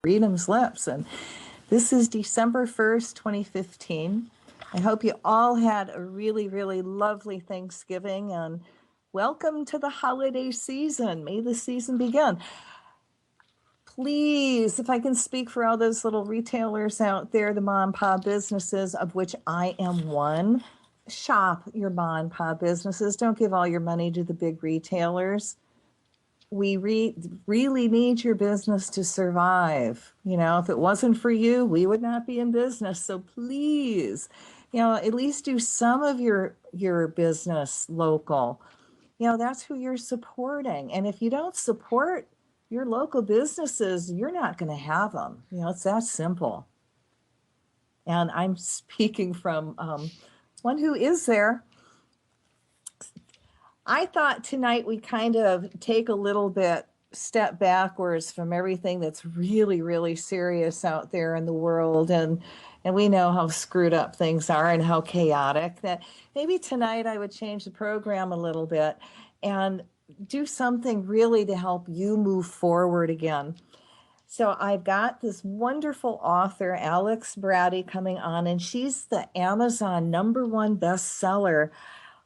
Freedom's Lips. And this is December 1st, 2015. I hope you all had a really, really lovely Thanksgiving and welcome to the holiday season. May the season begin. Please, if I can speak for all those little retailers out there, the mom and pop businesses, of which I am one, shop your mom and pop businesses. Don't give all your money to the big retailers. We really need your business to survive. You know, if it wasn't for you, we would not be in business. So please, at least do some of your business local. That's who you're supporting. And if you don't support your local businesses, you're not going to have them. It's that simple. And I'm speaking from one who is there. I thought tonight we kind of take a little bit step backwards from everything that's really, really serious out there in the world. And we know how screwed up things are and how chaotic, that maybe tonight I would change the program a little bit and do something really to help you move forward again. So I've got this wonderful author, Bratty, coming on, and she's the Amazon #1 bestseller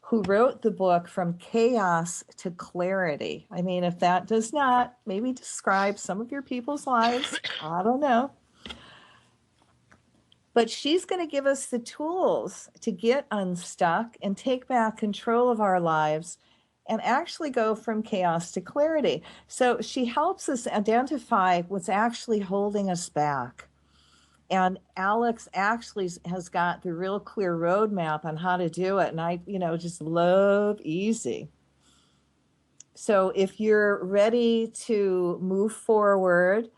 who wrote the book From Chaos to Clarity. I mean, if that does not maybe describe some of your people's lives, I don't know. But she's going to give us the tools to get unstuck and take back control of our lives and actually go from chaos to clarity. So she helps us identify what's actually holding us back. And Alex actually has got the real clear roadmap on how to do it. And I, just love easy. So if you're ready to move forward,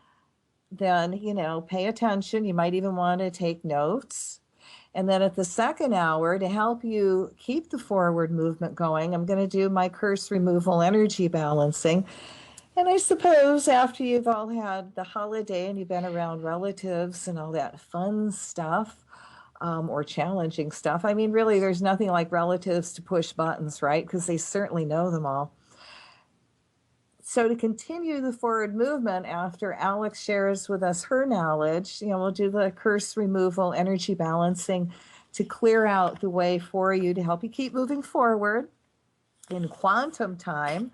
then, pay attention. You might even want to take notes. And then at the second hour, to help you keep the forward movement going, I'm going to do my curse removal energy balancing. And I suppose after you've all had the holiday and you've been around relatives and all that fun stuff, or challenging stuff, I mean, really, there's nothing like relatives to push buttons, right? Because they certainly know them all. So to continue the forward movement, after Alex shares with us her knowledge, we'll do the curse removal energy balancing to clear out the way for you to help you keep moving forward in quantum time.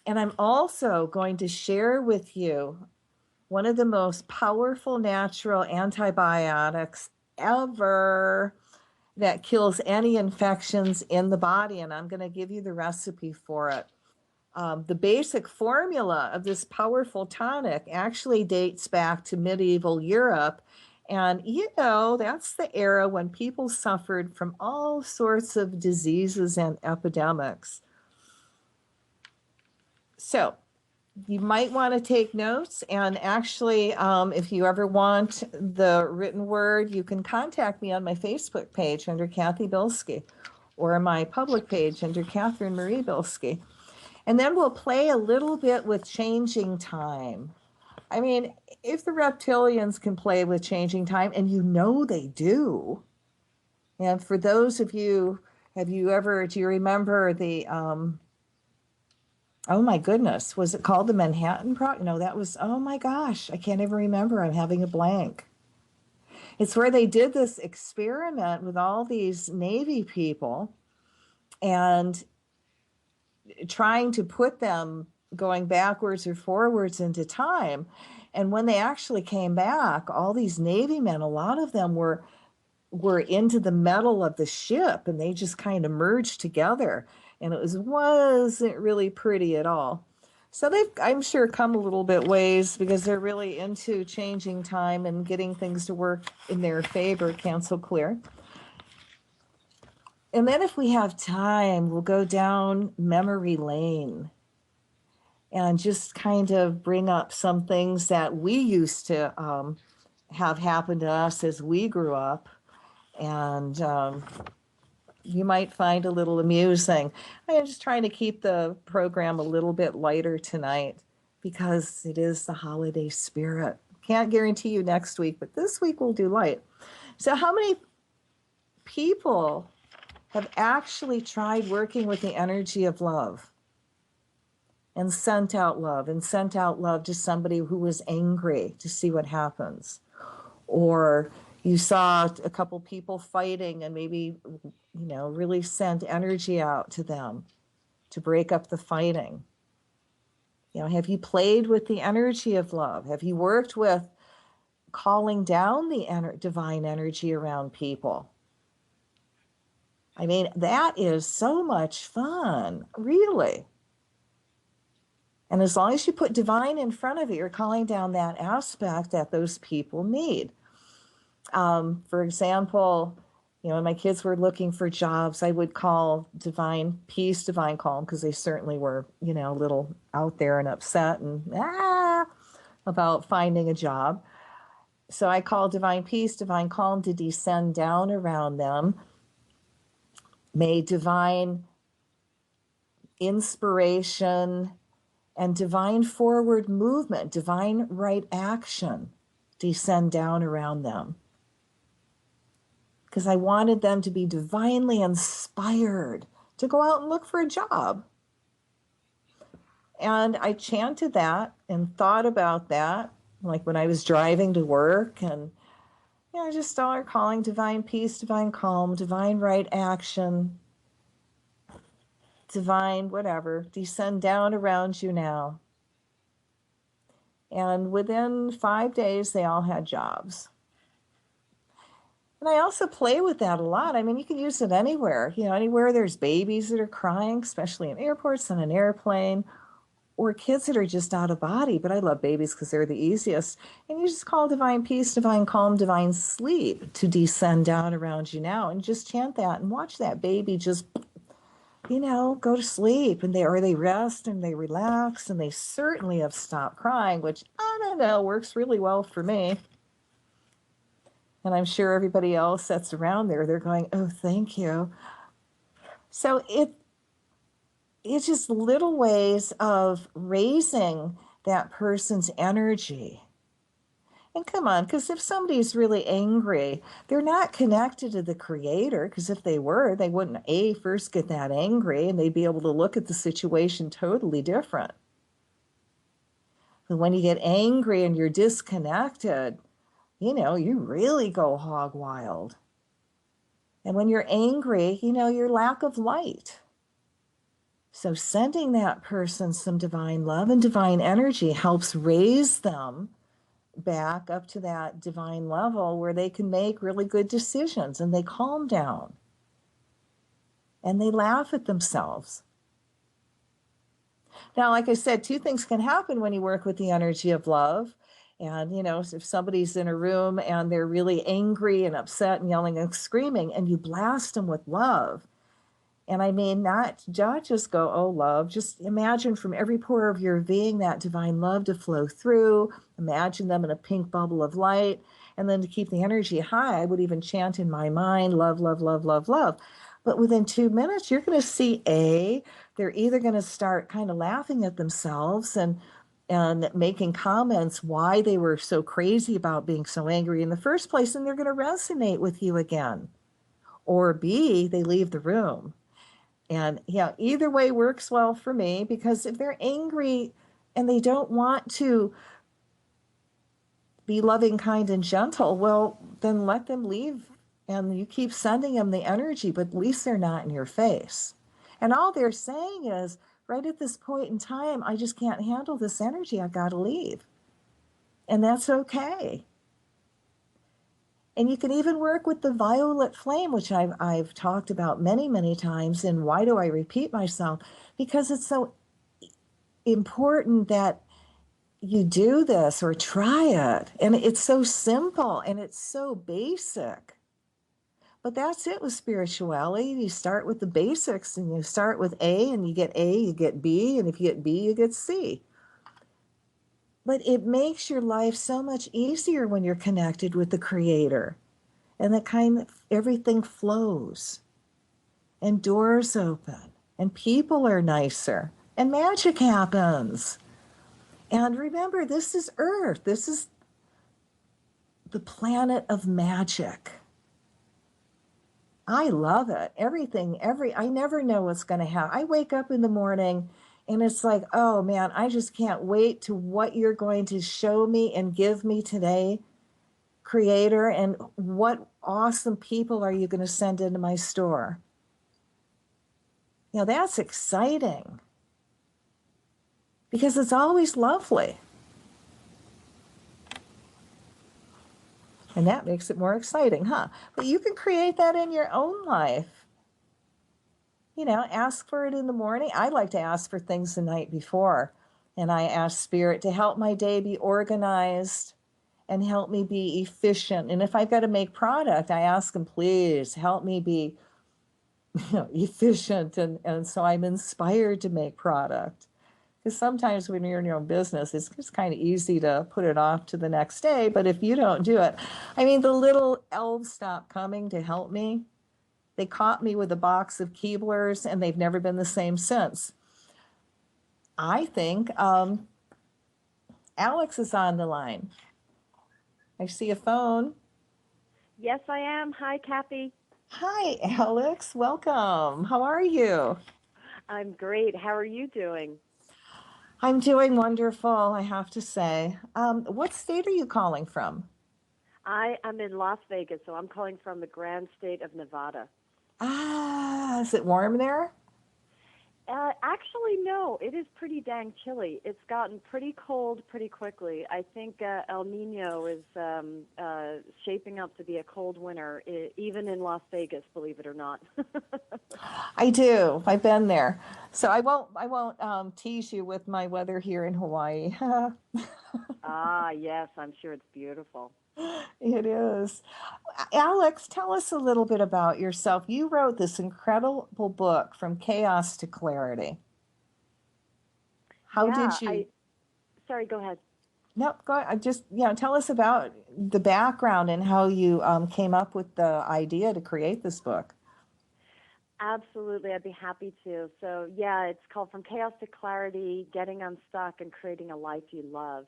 And I'm also going to share with you one of the most powerful natural antibiotics ever that kills any infections in the body. And I'm going to give you the recipe for it. The basic formula of this powerful tonic actually dates back to medieval Europe. And, that's the era when people suffered from all sorts of diseases and epidemics. So you might want to take notes. And actually, if you ever want the written word, you can contact me on my Facebook page under Cathy Bilsky or my public page under Catherine Marie Bilsky. And then we'll play a little bit with changing time. I mean, if the reptilians can play with changing time, and they do. And for those of you, do you remember the, oh my goodness, was it called the Manhattan Project? No, that was, oh my gosh, I can't even remember. I'm having a blank. It's where they did this experiment with all these Navy people and trying to put them going backwards or forwards into time. And when they actually came back, all these Navy men, a lot of them were into the metal of the ship, and they just kind of merged together. And it wasn't really pretty at all. So they've, I'm sure, come a little bit ways because they're really into changing time and getting things to work in their favor, cancel clear. And then if we have time, we'll go down memory lane and just kind of bring up some things that we used to have happen to us as we grew up. And you might find a little amusing. I am just trying to keep the program a little bit lighter tonight because it is the holiday spirit. Can't guarantee you next week, but this week we'll do light. So how many people have actually tried working with the energy of love? and sent out love to somebody who was angry to see what happens. Or you saw a couple people fighting and maybe, really sent energy out to them to break up the fighting. Have you played with the energy of love? Have you worked with calling down the divine energy around people? I mean, that is so much fun, really. And as long as you put divine in front of it, you're calling down that aspect that those people need. For example, when my kids were looking for jobs, I would call divine peace, divine calm, because they certainly were, a little out there and upset and about finding a job. So I call divine peace, divine calm to descend down around them. May divine inspiration and divine forward movement, divine right action descend down around them. Because I wanted them to be divinely inspired to go out and look for a job. And I chanted that and thought about that, like when I was driving to work, and I just started calling divine peace, divine calm, divine right action, divine whatever, descend down around you now. And within 5 days, they all had jobs. And I also play with that a lot. I mean, you can use it anywhere, anywhere there's babies that are crying, especially in airports, on an airplane, or kids that are just out of body. But I love babies because they're the easiest. And you just call divine peace, divine calm, divine sleep to descend down around you now, and just chant that and watch that baby just, go to sleep, and they rest and they relax, and they certainly have stopped crying, which I don't know, works really well for me. And I'm sure everybody else that's around there, they're going, oh, thank you. So it's just little ways of raising that person's energy. And come on, because if somebody's really angry, they're not connected to the Creator, because if they were, they wouldn't, first get that angry, and they'd be able to look at the situation totally different. But when you get angry and you're disconnected, you really go hog wild. And when you're angry, your lack of light. So sending that person some divine love and divine energy helps raise them back up to that divine level where they can make really good decisions, and they calm down and they laugh at themselves. Now, like I said, two things can happen when you work with the energy of love. And, if somebody's in a room and they're really angry and upset and yelling and screaming, and you blast them with love. And I mean, not just go, oh, love, just imagine from every pore of your being that divine love to flow through. Imagine them in a pink bubble of light. And then to keep the energy high, I would even chant in my mind, love, love, love, love, love. But within 2 minutes, you're going to see they're either going to start kind of laughing at themselves and making comments why they were so crazy about being so angry in the first place, and they're going to resonate with you again. Or B, they leave the room. And either way works well for me, because if they're angry and they don't want to be loving, kind, and gentle, well, then let them leave, and you keep sending them the energy, but at least they're not in your face. And all they're saying is, right at this point in time, I just can't handle this energy. I got to leave. And that's okay. And you can even work with the violet flame, which I've talked about many, many times. And why do I repeat myself? Because it's so important that you do this or try it. And it's so simple and it's so basic. But that's it with spirituality. You start with the basics, and you start with A, and you get A, you get B, and if you get B, you get C. But it makes your life so much easier when you're connected with the Creator. And that kind of everything flows. And doors open. And people are nicer. And magic happens. And remember, this is Earth. This is the planet of magic. I love it. I never know what's going to happen. I wake up in the morning And it's like, oh man, I just can't wait to what you're going to show me and give me today, Creator. And what awesome people are you going to send into my store? That's exciting because it's always lovely. And that makes it more exciting, huh? But you can create that in your own life. Ask for it in the morning. I like to ask for things the night before. And I ask Spirit to help my day be organized and help me be efficient. And if I've got to make product, I ask them, please help me be efficient. And so I'm inspired to make product. Because sometimes when you're in your own business, it's just kind of easy to put it off to the next day. But if you don't do it, I mean, the little elves stopped coming to help me. They caught me with a box of Keeblers, and they've never been the same since. I think Alex is on the line. I see a phone. Yes, I am. Hi, Cathy. Hi, Alex. Welcome. How are you? I'm great. How are you doing? I'm doing wonderful, I have to say. What state are you calling from? I am in Las Vegas, so I'm calling from the grand state of Nevada. Is it warm there? Actually, no, it is pretty dang chilly. It's gotten pretty cold pretty quickly. I think El Nino is shaping up to be a cold winter, even in Las Vegas, believe it or not. I do. I've been there. So I won't tease you with my weather here in Hawaii. Ah, yes, I'm sure it's beautiful. It is. Alex, tell us a little bit about yourself. You wrote this incredible book, From Chaos to Clarity. How Yeah, did you? sorry, go ahead. No, go ahead. Just tell us about the background and how you came up with the idea to create this book. Absolutely, I'd be happy to. So, yeah, it's called From Chaos to Clarity, Getting Unstuck and Creating a Life You Love.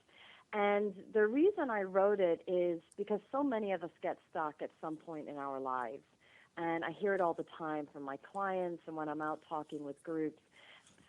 And the reason I wrote it is because so many of us get stuck at some point in our lives. And I hear it all the time from my clients and when I'm out talking with groups.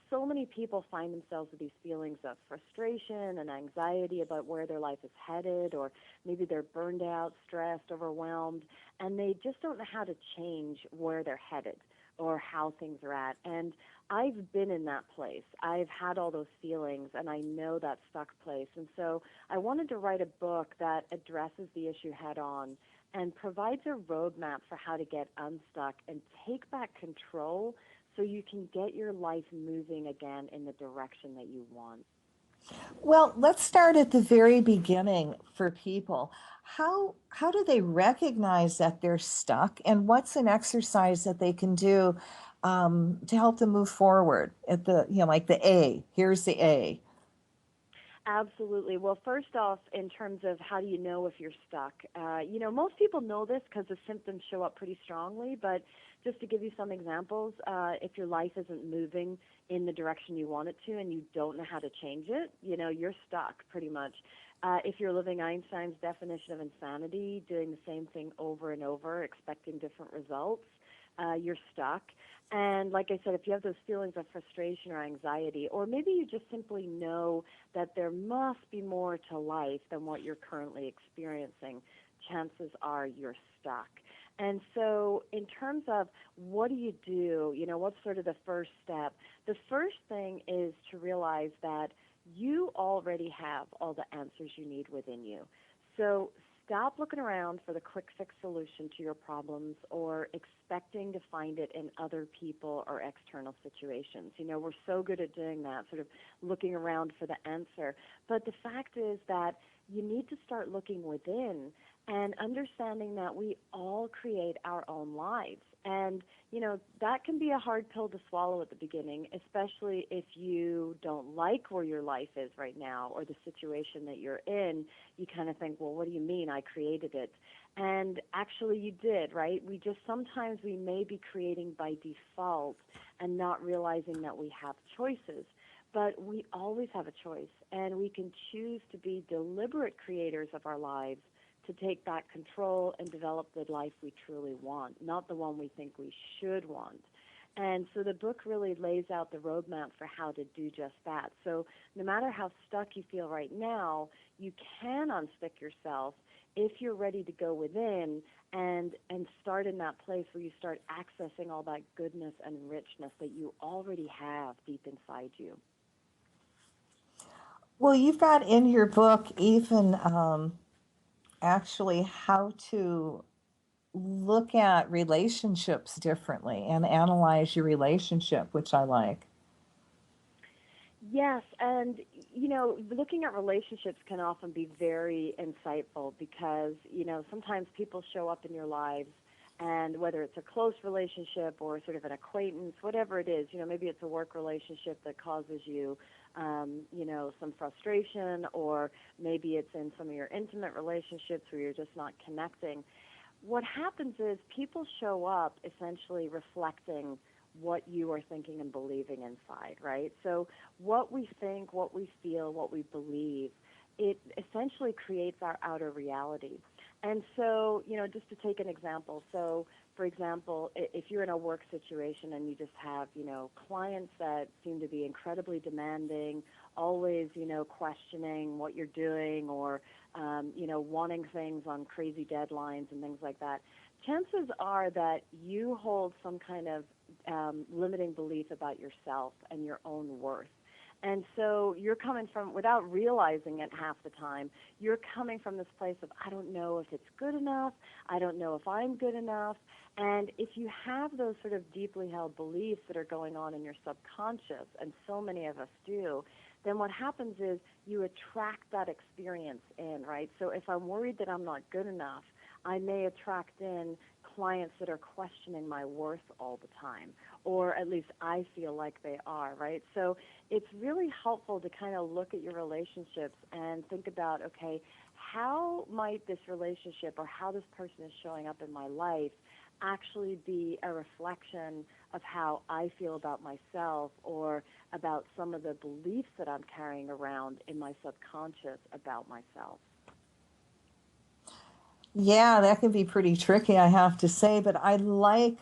So many people find themselves with these feelings of frustration and anxiety about where their life is headed, or maybe they're burned out, stressed, overwhelmed, and they just don't know how to change where they're headed or how things are at. And I've been in that place. I've had all those feelings, and I know that stuck place. And so I wanted to write a book that addresses the issue head on and provides a roadmap for how to get unstuck and take back control so you can get your life moving again in the direction that you want. Well, let's start at the very beginning for people. How do they recognize that they're stuck, and what's an exercise that they can do to help them move forward? At the like the A. Here's the A. Absolutely. Well, first off, in terms of how do you know if you're stuck, most people know this because the symptoms show up pretty strongly. But just to give you some examples, if your life isn't moving in the direction you want it to and you don't know how to change it, you're stuck pretty much. If you're living Einstein's definition of insanity, doing the same thing over and over, expecting different results, you're stuck. And like I said, if you have those feelings of frustration or anxiety, or maybe you just simply know that there must be more to life than what you're currently experiencing, chances are you're stuck. And so, in terms of what do you do, what's sort of the first step? The first thing is to realize that you already have all the answers you need within you. So, stop looking around for the quick fix solution to your problems or expecting to find it in other people or external situations. We're so good at doing that, sort of looking around for the answer. But the fact is that you need to start looking within and understanding that we all create our own lives. And, that can be a hard pill to swallow at the beginning, especially if you don't like where your life is right now or the situation that you're in. You kind of think, well, what do you mean I created it? And actually you did, right? Sometimes we may be creating by default and not realizing that we have choices. But we always have a choice, and we can choose to be deliberate creators of our lives to take back control and develop the life we truly want, not the one we think we should want. And so the book really lays out the roadmap for how to do just that. So no matter how stuck you feel right now, you can unstick yourself if you're ready to go within and start in that place where you start accessing all that goodness and richness that you already have deep inside you. Well, you've got in your book even actually how to look at relationships differently and analyze your relationship, which I like. Yes, and looking at relationships can often be very insightful because, sometimes people show up in your lives and whether it's a close relationship or sort of an acquaintance, whatever it is, maybe it's a work relationship that causes you some frustration, or maybe it's in some of your intimate relationships where you're just not connecting. What happens is people show up essentially reflecting what you are thinking and believing inside, right? So what we think, what we feel, what we believe, it essentially creates our outer reality. And so, just to take an example, so for example, if you're in a work situation and you just have, clients that seem to be incredibly demanding, always, questioning what you're doing, or, wanting things on crazy deadlines and things like that, chances are that you hold some kind of limiting belief about yourself and your own worth. And so you're coming from, without realizing it half the time, you're coming from this place of, I don't know if it's good enough. I don't know if I'm good enough. And if you have those sort of deeply held beliefs that are going on in your subconscious, and so many of us do, then what happens is you attract that experience in, right? So if I'm worried that I'm not good enough, I may attract in clients that are questioning my worth all the time, or at least I feel like they are, right? So it's really helpful to kind of look at your relationships and think about, okay, how might this relationship or how this person is showing up in my life actually be a reflection of how I feel about myself, or about some of the beliefs that I'm carrying around in my subconscious about myself. Yeah, that can be pretty tricky, I have to say, but I like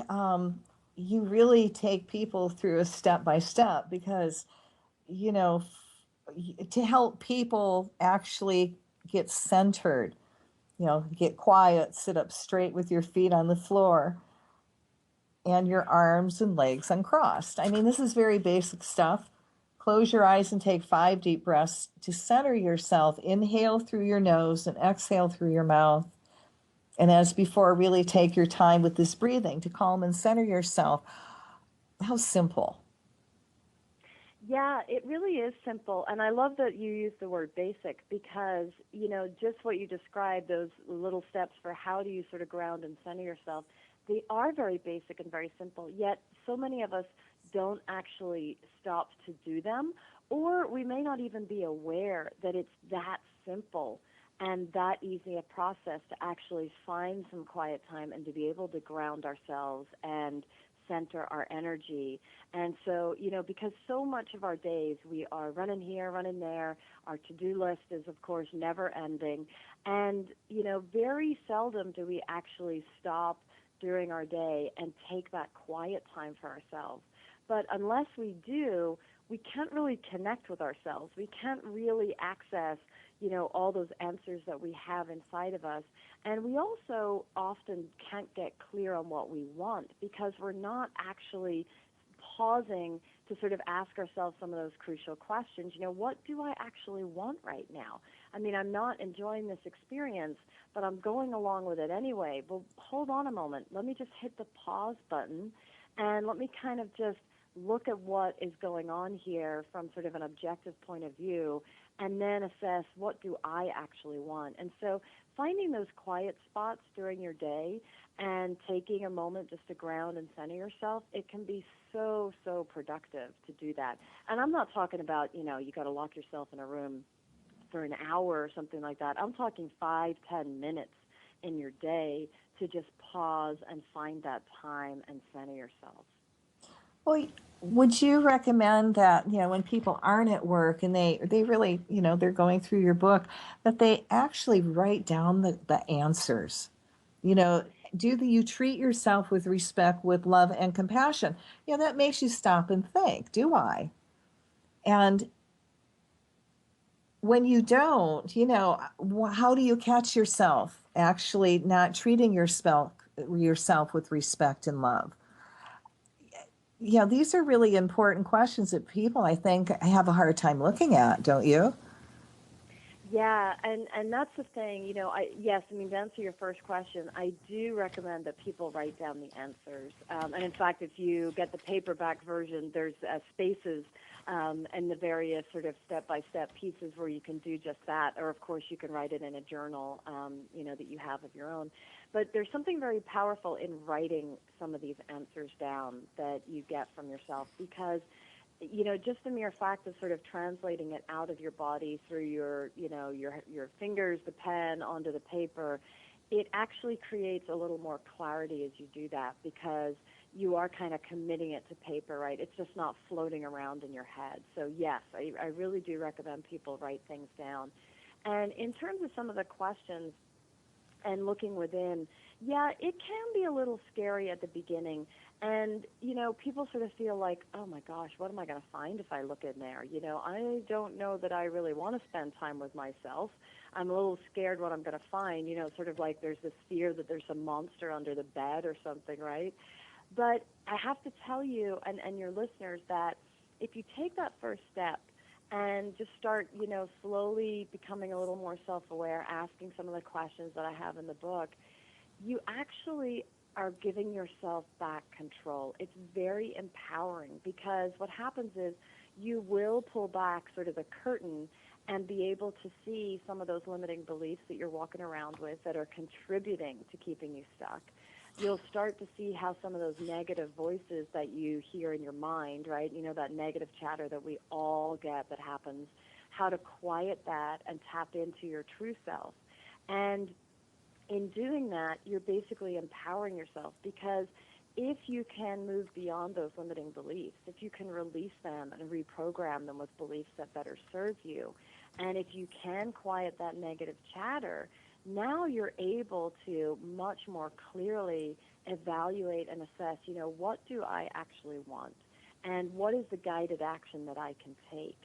you really take people through a step by step because, you know, to help people actually get centered, get quiet, sit up straight with your feet on the floor and your arms and legs uncrossed. I mean, this is very basic stuff. Close your eyes and take 5 deep breaths to center yourself. Inhale through your nose and exhale through your mouth. And as before, really take your time with this breathing to calm and center yourself. How simple. Yeah, it really is simple. And I love that you use the word basic because, just what you described, those little steps for how do you sort of ground and center yourself, they are very basic and very simple. Yet so many of us don't actually stop to do them, or we may not even be aware that it's that simple and that easy a process to actually find some quiet time and to be able to ground ourselves and center our energy. And so, because so much of our days we are running here, running there, our to-do list is, of course, never ending. And, very seldom do we actually stop during our day and take that quiet time for ourselves. But unless we do, we can't really connect with ourselves. We can't really access, all those answers that we have inside of us. And we also often can't get clear on what we want because we're not actually pausing to sort of ask ourselves some of those crucial questions. What do I actually want right now? I mean, I'm not enjoying this experience, but I'm going along with it anyway. Well, hold on a moment. Let me just hit the pause button and let me kind of just look at what is going on here from sort of an objective point of view, and then assess what do I actually want. And so finding those quiet spots during your day and taking a moment just to ground and center yourself, it can be so, so productive to do that. And I'm not talking about, you got to lock yourself in a room for an hour or something like that. I'm talking 5, 10 minutes in your day to just pause and find that time and center yourself. Well, would you recommend that, when people aren't at work and they really, they're going through your book, that they actually write down the answers? You know, you treat yourself with respect, with love and compassion? That makes you stop and think, do I? And when you don't, how do you catch yourself actually not treating yourself with respect and love? These are really important questions that people, I think, have a hard time looking at, don't you? Yeah, and that's the thing, I mean, to answer your first question, I do recommend that people write down the answers. And in fact, if you get the paperback version, there's spaces and the various sort of step-by-step pieces where you can do just that. Or, of course, you can write it in a journal, that you have of your own. But there's something very powerful in writing some of these answers down that you get from yourself, because just the mere fact of sort of translating it out of your body through your fingers, the pen, onto the paper, it actually creates a little more clarity as you do that, because you are kind of committing it to paper, right? It's just not floating around in your head. So yes, I really do recommend people write things down. And in terms of some of the questions, and looking within, yeah, it can be a little scary at the beginning. And, people sort of feel like, oh my gosh, what am I going to find if I look in there? I don't know that I really want to spend time with myself. I'm a little scared what I'm going to find, sort of like there's this fear that there's a monster under the bed or something, right? But I have to tell you and your listeners that if you take that first step and just start, slowly becoming a little more self-aware, asking some of the questions that I have in the book, you actually are giving yourself back control. It's very empowering, because what happens is you will pull back sort of the curtain and be able to see some of those limiting beliefs that you're walking around with that are contributing to keeping you stuck. You'll start to see how some of those negative voices that you hear in your mind, right, that negative chatter that we all get that happens, how to quiet that and tap into your true self. And in doing that, you're basically empowering yourself, because if you can move beyond those limiting beliefs, if you can release them and reprogram them with beliefs that better serve you, and if you can quiet that negative chatter, now you're able to much more clearly evaluate and assess, what do I actually want? And what is the guided action that I can take?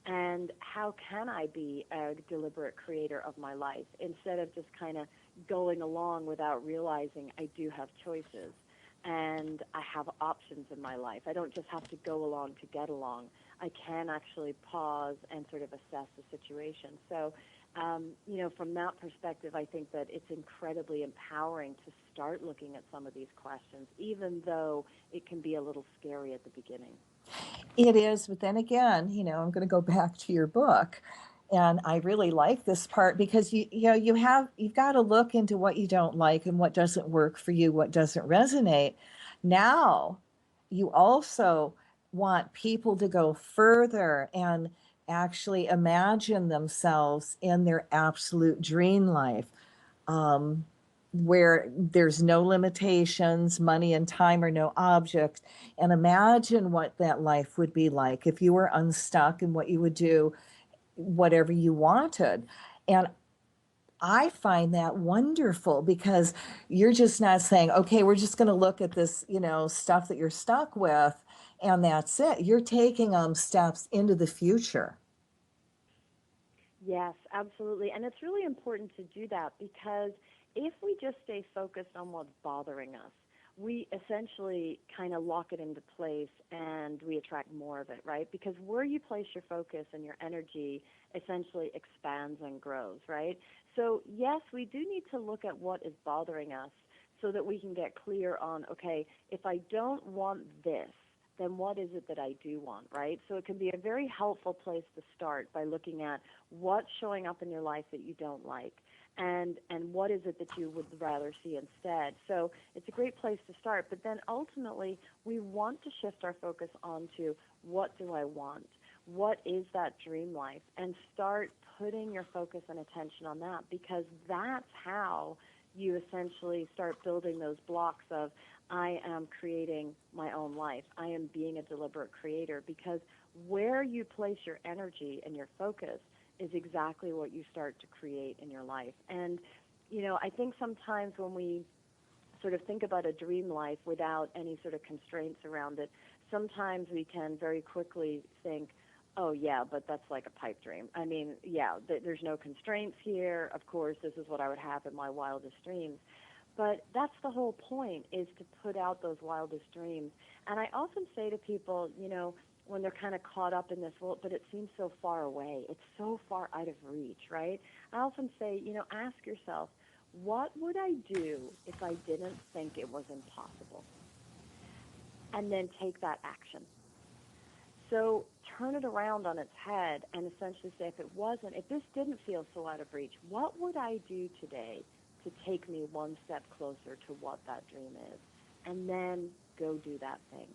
And how can I be a deliberate creator of my life, instead of just kind of going along without realizing I do have choices and I have options in my life. I don't just have to go along to get along. I can actually pause and sort of assess the situation. So, from that perspective, I think that it's incredibly empowering to start looking at some of these questions, even though it can be a little scary at the beginning. It is, but then again, I'm going to go back to your book, and I really like this part, because you've got to look into what you don't like and what doesn't work for you, what doesn't resonate. Now, you also want people to go further and actually imagine themselves in their absolute dream life, um, where there's no limitations, money and time are no object. And imagine what that life would be like if you were unstuck, and what you would do, whatever you wanted. And I find that wonderful, because you're just not saying, okay, we're just going to look at this, stuff that you're stuck with, and that's it. You're taking steps into the future. Yes, absolutely. And it's really important to do that, because if we just stay focused on what's bothering us, we essentially kind of lock it into place and we attract more of it, right? Because where you place your focus and your energy essentially expands and grows, right? So, yes, we do need to look at what is bothering us so that we can get clear on, okay, if I don't want this, then what is it that I do want, right? So it can be a very helpful place to start by looking at what's showing up in your life that you don't like, and what is it that you would rather see instead. So it's a great place to start. But then ultimately, we want to shift our focus onto what do I want? What is that dream life? And start putting your focus and attention on that, because that's how you essentially start building those blocks of, I am creating my own life. I am being a deliberate creator, because where you place your energy and your focus is exactly what you start to create in your life. And, I think sometimes when we sort of think about a dream life without any sort of constraints around it, sometimes we can very quickly think, oh, yeah, but that's like a pipe dream. I mean, yeah, there's no constraints here. Of course, this is what I would have in my wildest dreams. But that's the whole point, is to put out those wildest dreams. And I often say to people, when they're kind of caught up in this, well, but it seems so far away. It's so far out of reach, right? I often say, ask yourself, what would I do if I didn't think it was impossible? And then take that action. So turn it around on its head and essentially say, if this didn't feel so out of reach, what would I do today to take me one step closer to what that dream is? And then go do that thing.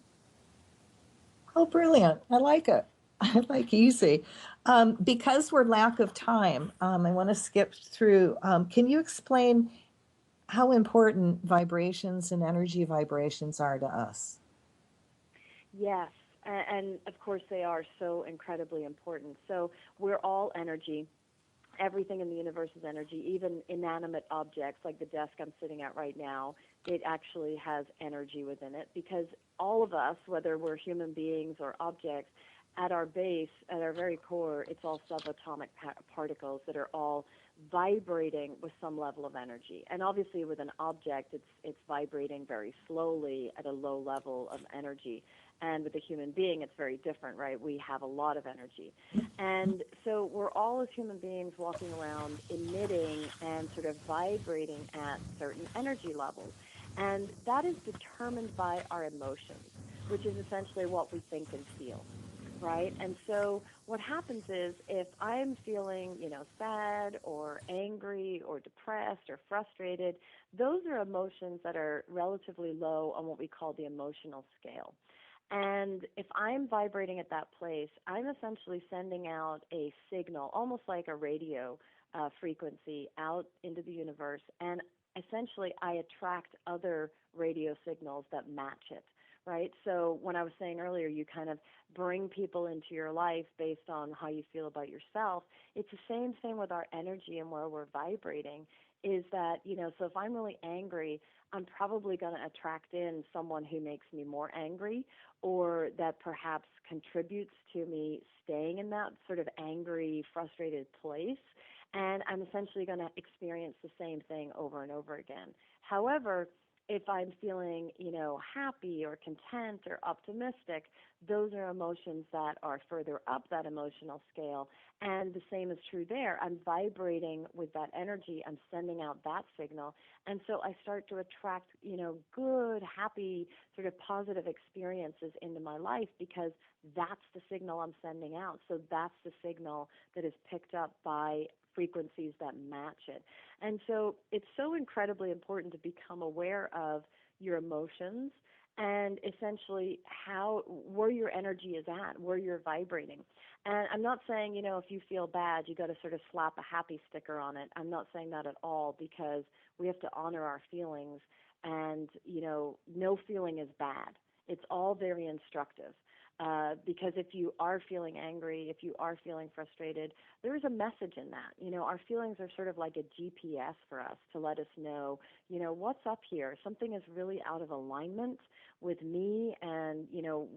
Oh, brilliant. I like it. I like easy. Because we're lack of time, I want to skip through. Can you explain how important vibrations and energy vibrations are to us? Yes, and of course they are so incredibly important. So we're all energy. Everything in the universe is energy, even inanimate objects like the desk I'm sitting at right now. It actually has energy within it, because all of us, whether we're human beings or objects, at our base, at our very core, it's all subatomic particles that are all vibrating with some level of energy. And obviously with an object, it's vibrating very slowly at a low level of energy. And with a human being, it's very different, right? We have a lot of energy. And so we're all, as human beings, walking around emitting and sort of vibrating at certain energy levels. And that is determined by our emotions, which is essentially what we think and feel, right? And so what happens is, if I'm feeling, sad or angry or depressed or frustrated, those are emotions that are relatively low on what we call the emotional scale. And if I'm vibrating at that place, I'm essentially sending out a signal, almost like a radio frequency, out into the universe. And essentially, I attract other radio signals that match it, right? So when I was saying earlier, you kind of bring people into your life based on how you feel about yourself. It's the same thing with our energy and where we're vibrating. Is that, so if I'm really angry, I'm probably going to attract in someone who makes me more angry, or that perhaps contributes to me staying in that sort of angry, frustrated place. And I'm essentially going to experience the same thing over and over again. However, if I'm feeling, happy or content or optimistic, those are emotions that are further up that emotional scale. And the same is true there. I'm vibrating with that energy. I'm sending out that signal. And so I start to attract, good, happy, sort of positive experiences into my life, because that's the signal I'm sending out. So that's the signal that is picked up by frequencies that match it. And so it's so incredibly important to become aware of your emotions and essentially where your energy is at, where you're vibrating. And I'm not saying, if you feel bad, you got to sort of slap a happy sticker on it. I'm not saying that at all, because we have to honor our feelings, and, no feeling is bad. It's all very instructive. Because if you are feeling angry, if you are feeling frustrated, there is a message in that. Our feelings are sort of like a GPS for us to let us know, what's up here. Something is really out of alignment with me and,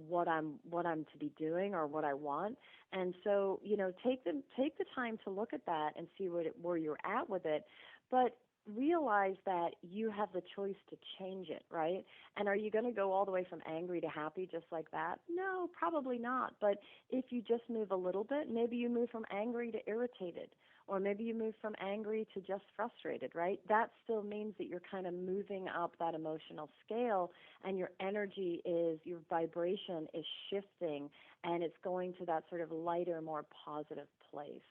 what I'm to be doing or what I want. And so, take the time to look at that and see where you're at with it. But realize that you have the choice to change it, right? And are you going to go all the way from angry to happy just like that? No, probably not. But if you just move a little bit, maybe you move from angry to irritated, or maybe you move from angry to just frustrated, right? That still means that you're kind of moving up that emotional scale, and your your vibration is shifting, and it's going to that sort of lighter, more positive place.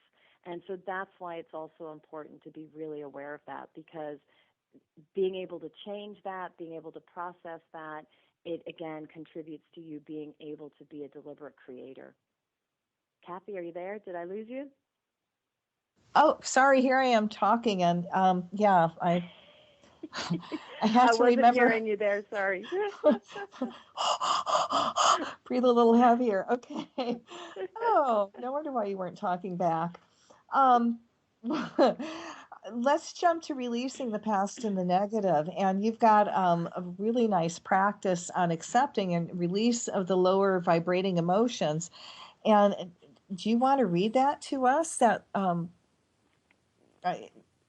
And so that's why it's also important to be really aware of that, because being able to change that, being able to process that, it again contributes to you being able to be a deliberate creator. Cathy, are you there? Did I lose you? Oh, sorry, here I am talking, and yeah, I have I to wasn't remember. hearing you there. Sorry. Breathe a little heavier. Okay. Oh, no wonder why you weren't talking back. Um, let's jump to releasing the past and the negative. And you've got a really nice practice on accepting and release of the lower vibrating emotions. And do you want to read that to us? That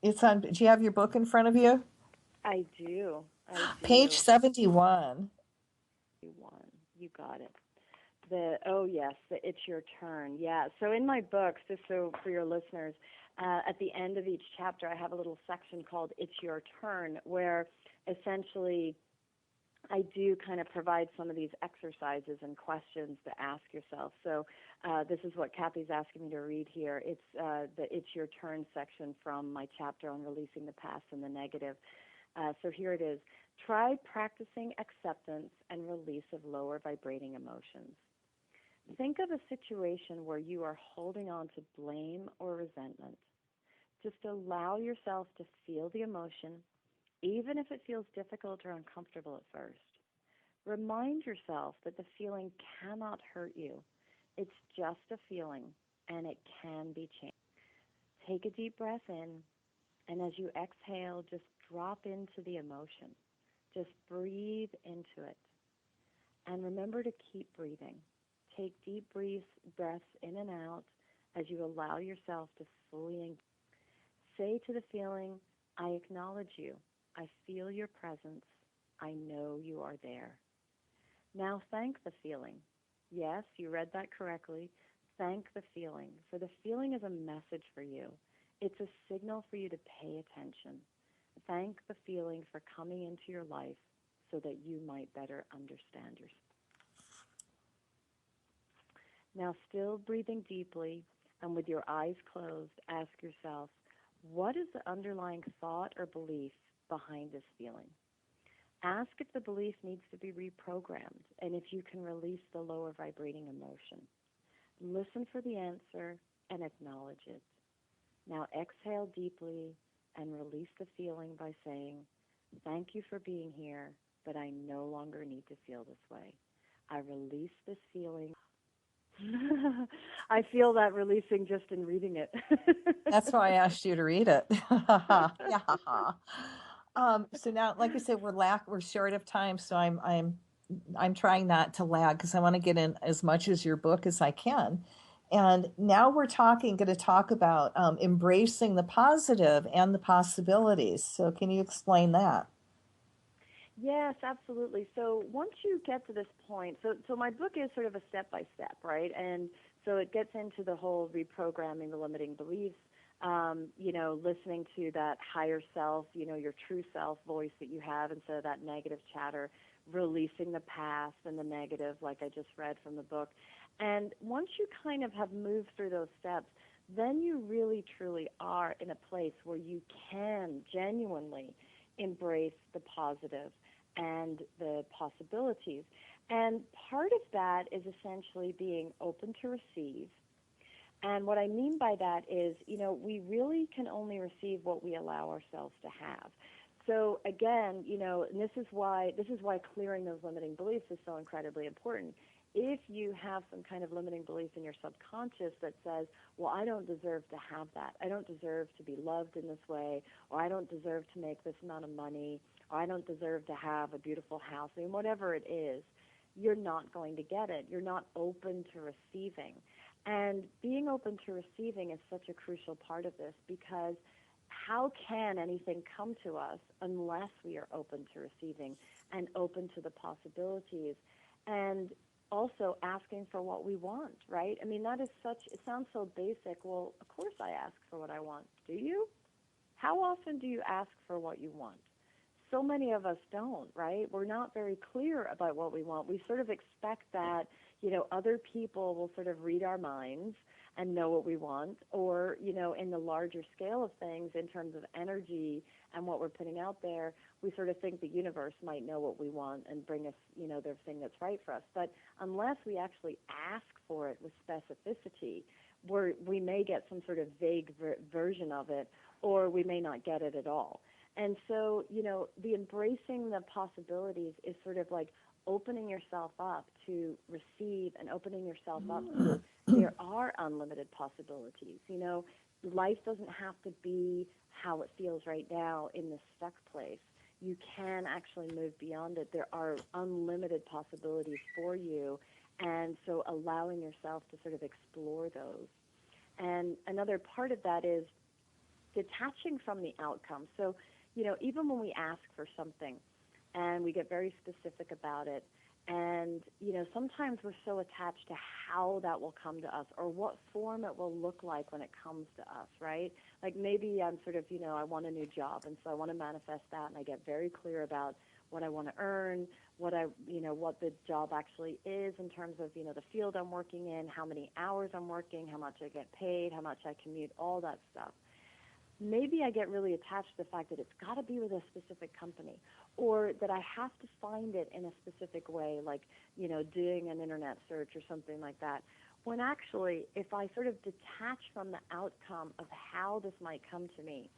it's on. Do you have your book in front of you? I do. I Page do. 71. One. You got it. Oh yes, it's your turn. Yeah. So in my books, just so for your listeners, at the end of each chapter, I have a little section called "It's Your Turn," where essentially I do kind of provide some of these exercises and questions to ask yourself. So this is what Cathy's asking me to read here. It's the "It's Your Turn" section from my chapter on releasing the past and the negative. So here it is. Try practicing acceptance and release of lower vibrating emotions. Think of a situation where you are holding on to blame or resentment. Just allow yourself to feel the emotion, even if it feels difficult or uncomfortable at first. Remind yourself that the feeling cannot hurt you. It's just a feeling, and it can be changed. Take a deep breath in, and as you exhale, just drop into the emotion. Just breathe into it. And remember to keep breathing. Take deep breaths in and out as you allow yourself to fully engage. Say to the feeling, I acknowledge you. I feel your presence. I know you are there. Now thank the feeling. Yes, you read that correctly. Thank the feeling, for the feeling is a message for you. It's a signal for you to pay attention. Thank the feeling for coming into your life so that you might better understand yourself. Now, still breathing deeply and with your eyes closed, ask yourself, what is the underlying thought or belief behind this feeling? Ask if the belief needs to be reprogrammed and if you can release the lower vibrating emotion. Listen for the answer and acknowledge it. Now exhale deeply and release the feeling by saying, thank you for being here, but I no longer need to feel this way. I release this feeling. I feel that releasing just in reading it. That's why I asked you to read it. Yeah. So now, like I said, we're short of time, so I'm trying not to lag because I want to get in as much as your book as I can. And now going to talk about embracing the positive and the possibilities. So can you explain that? Yes, absolutely. So once you get to this point, so my book is sort of a step by step, right? And so it gets into the whole reprogramming the limiting beliefs, listening to that higher self, your true self voice that you have instead of that negative chatter, releasing the past and the negative, like I just read from the book. And once you kind of have moved through those steps, then you really truly are in a place where you can genuinely embrace the positive and the possibilities. And part of that is essentially being open to receive. And what I mean by that is, we really can only receive what we allow ourselves to have. So again, and this is why clearing those limiting beliefs is so incredibly important. If you have some kind of limiting belief in your subconscious that says, well, I don't deserve to have that. I don't deserve to be loved in this way, or I don't deserve to make this amount of money, or I don't deserve to have a beautiful house, I mean, whatever it is, you're not going to get it. You're not open to receiving. And being open to receiving is such a crucial part of this because how can anything come to us unless we are open to receiving and open to the possibilities and also asking for what we want, right? I mean, it sounds so basic. Well, of course I ask for what I want. Do you? How often do you ask for what you want? So many of us don't, right? We're not very clear about what we want. We sort of expect that, other people will sort of read our minds and know what we want, or, in the larger scale of things, in terms of energy and what we're putting out there, we sort of think the universe might know what we want and bring us, the thing that's right for us. But unless we actually ask for it with specificity, we may get some sort of vague version of it, or we may not get it at all. And so, the embracing the possibilities is sort of like opening yourself up to receive and opening yourself up to there are unlimited possibilities. life doesn't have to be how it feels right now in this stuck place. You can actually move beyond it. There are unlimited possibilities for you. And so allowing yourself to sort of explore those. And another part of that is detaching from the outcome. So, even when we ask for something and we get very specific about it, and, sometimes we're so attached to how that will come to us or what form it will look like when it comes to us, right? Like maybe I'm sort of, I want a new job, and so I want to manifest that, and I get very clear about what I want to earn, what the job actually is in terms of, the field I'm working in, how many hours I'm working, how much I get paid, how much I commute, all that stuff. Maybe I get really attached to the fact that it's got to be with a specific company, or that I have to find it in a specific way, like, doing an internet search or something like that. When actually, if I sort of detach from the outcome of how this might come to me,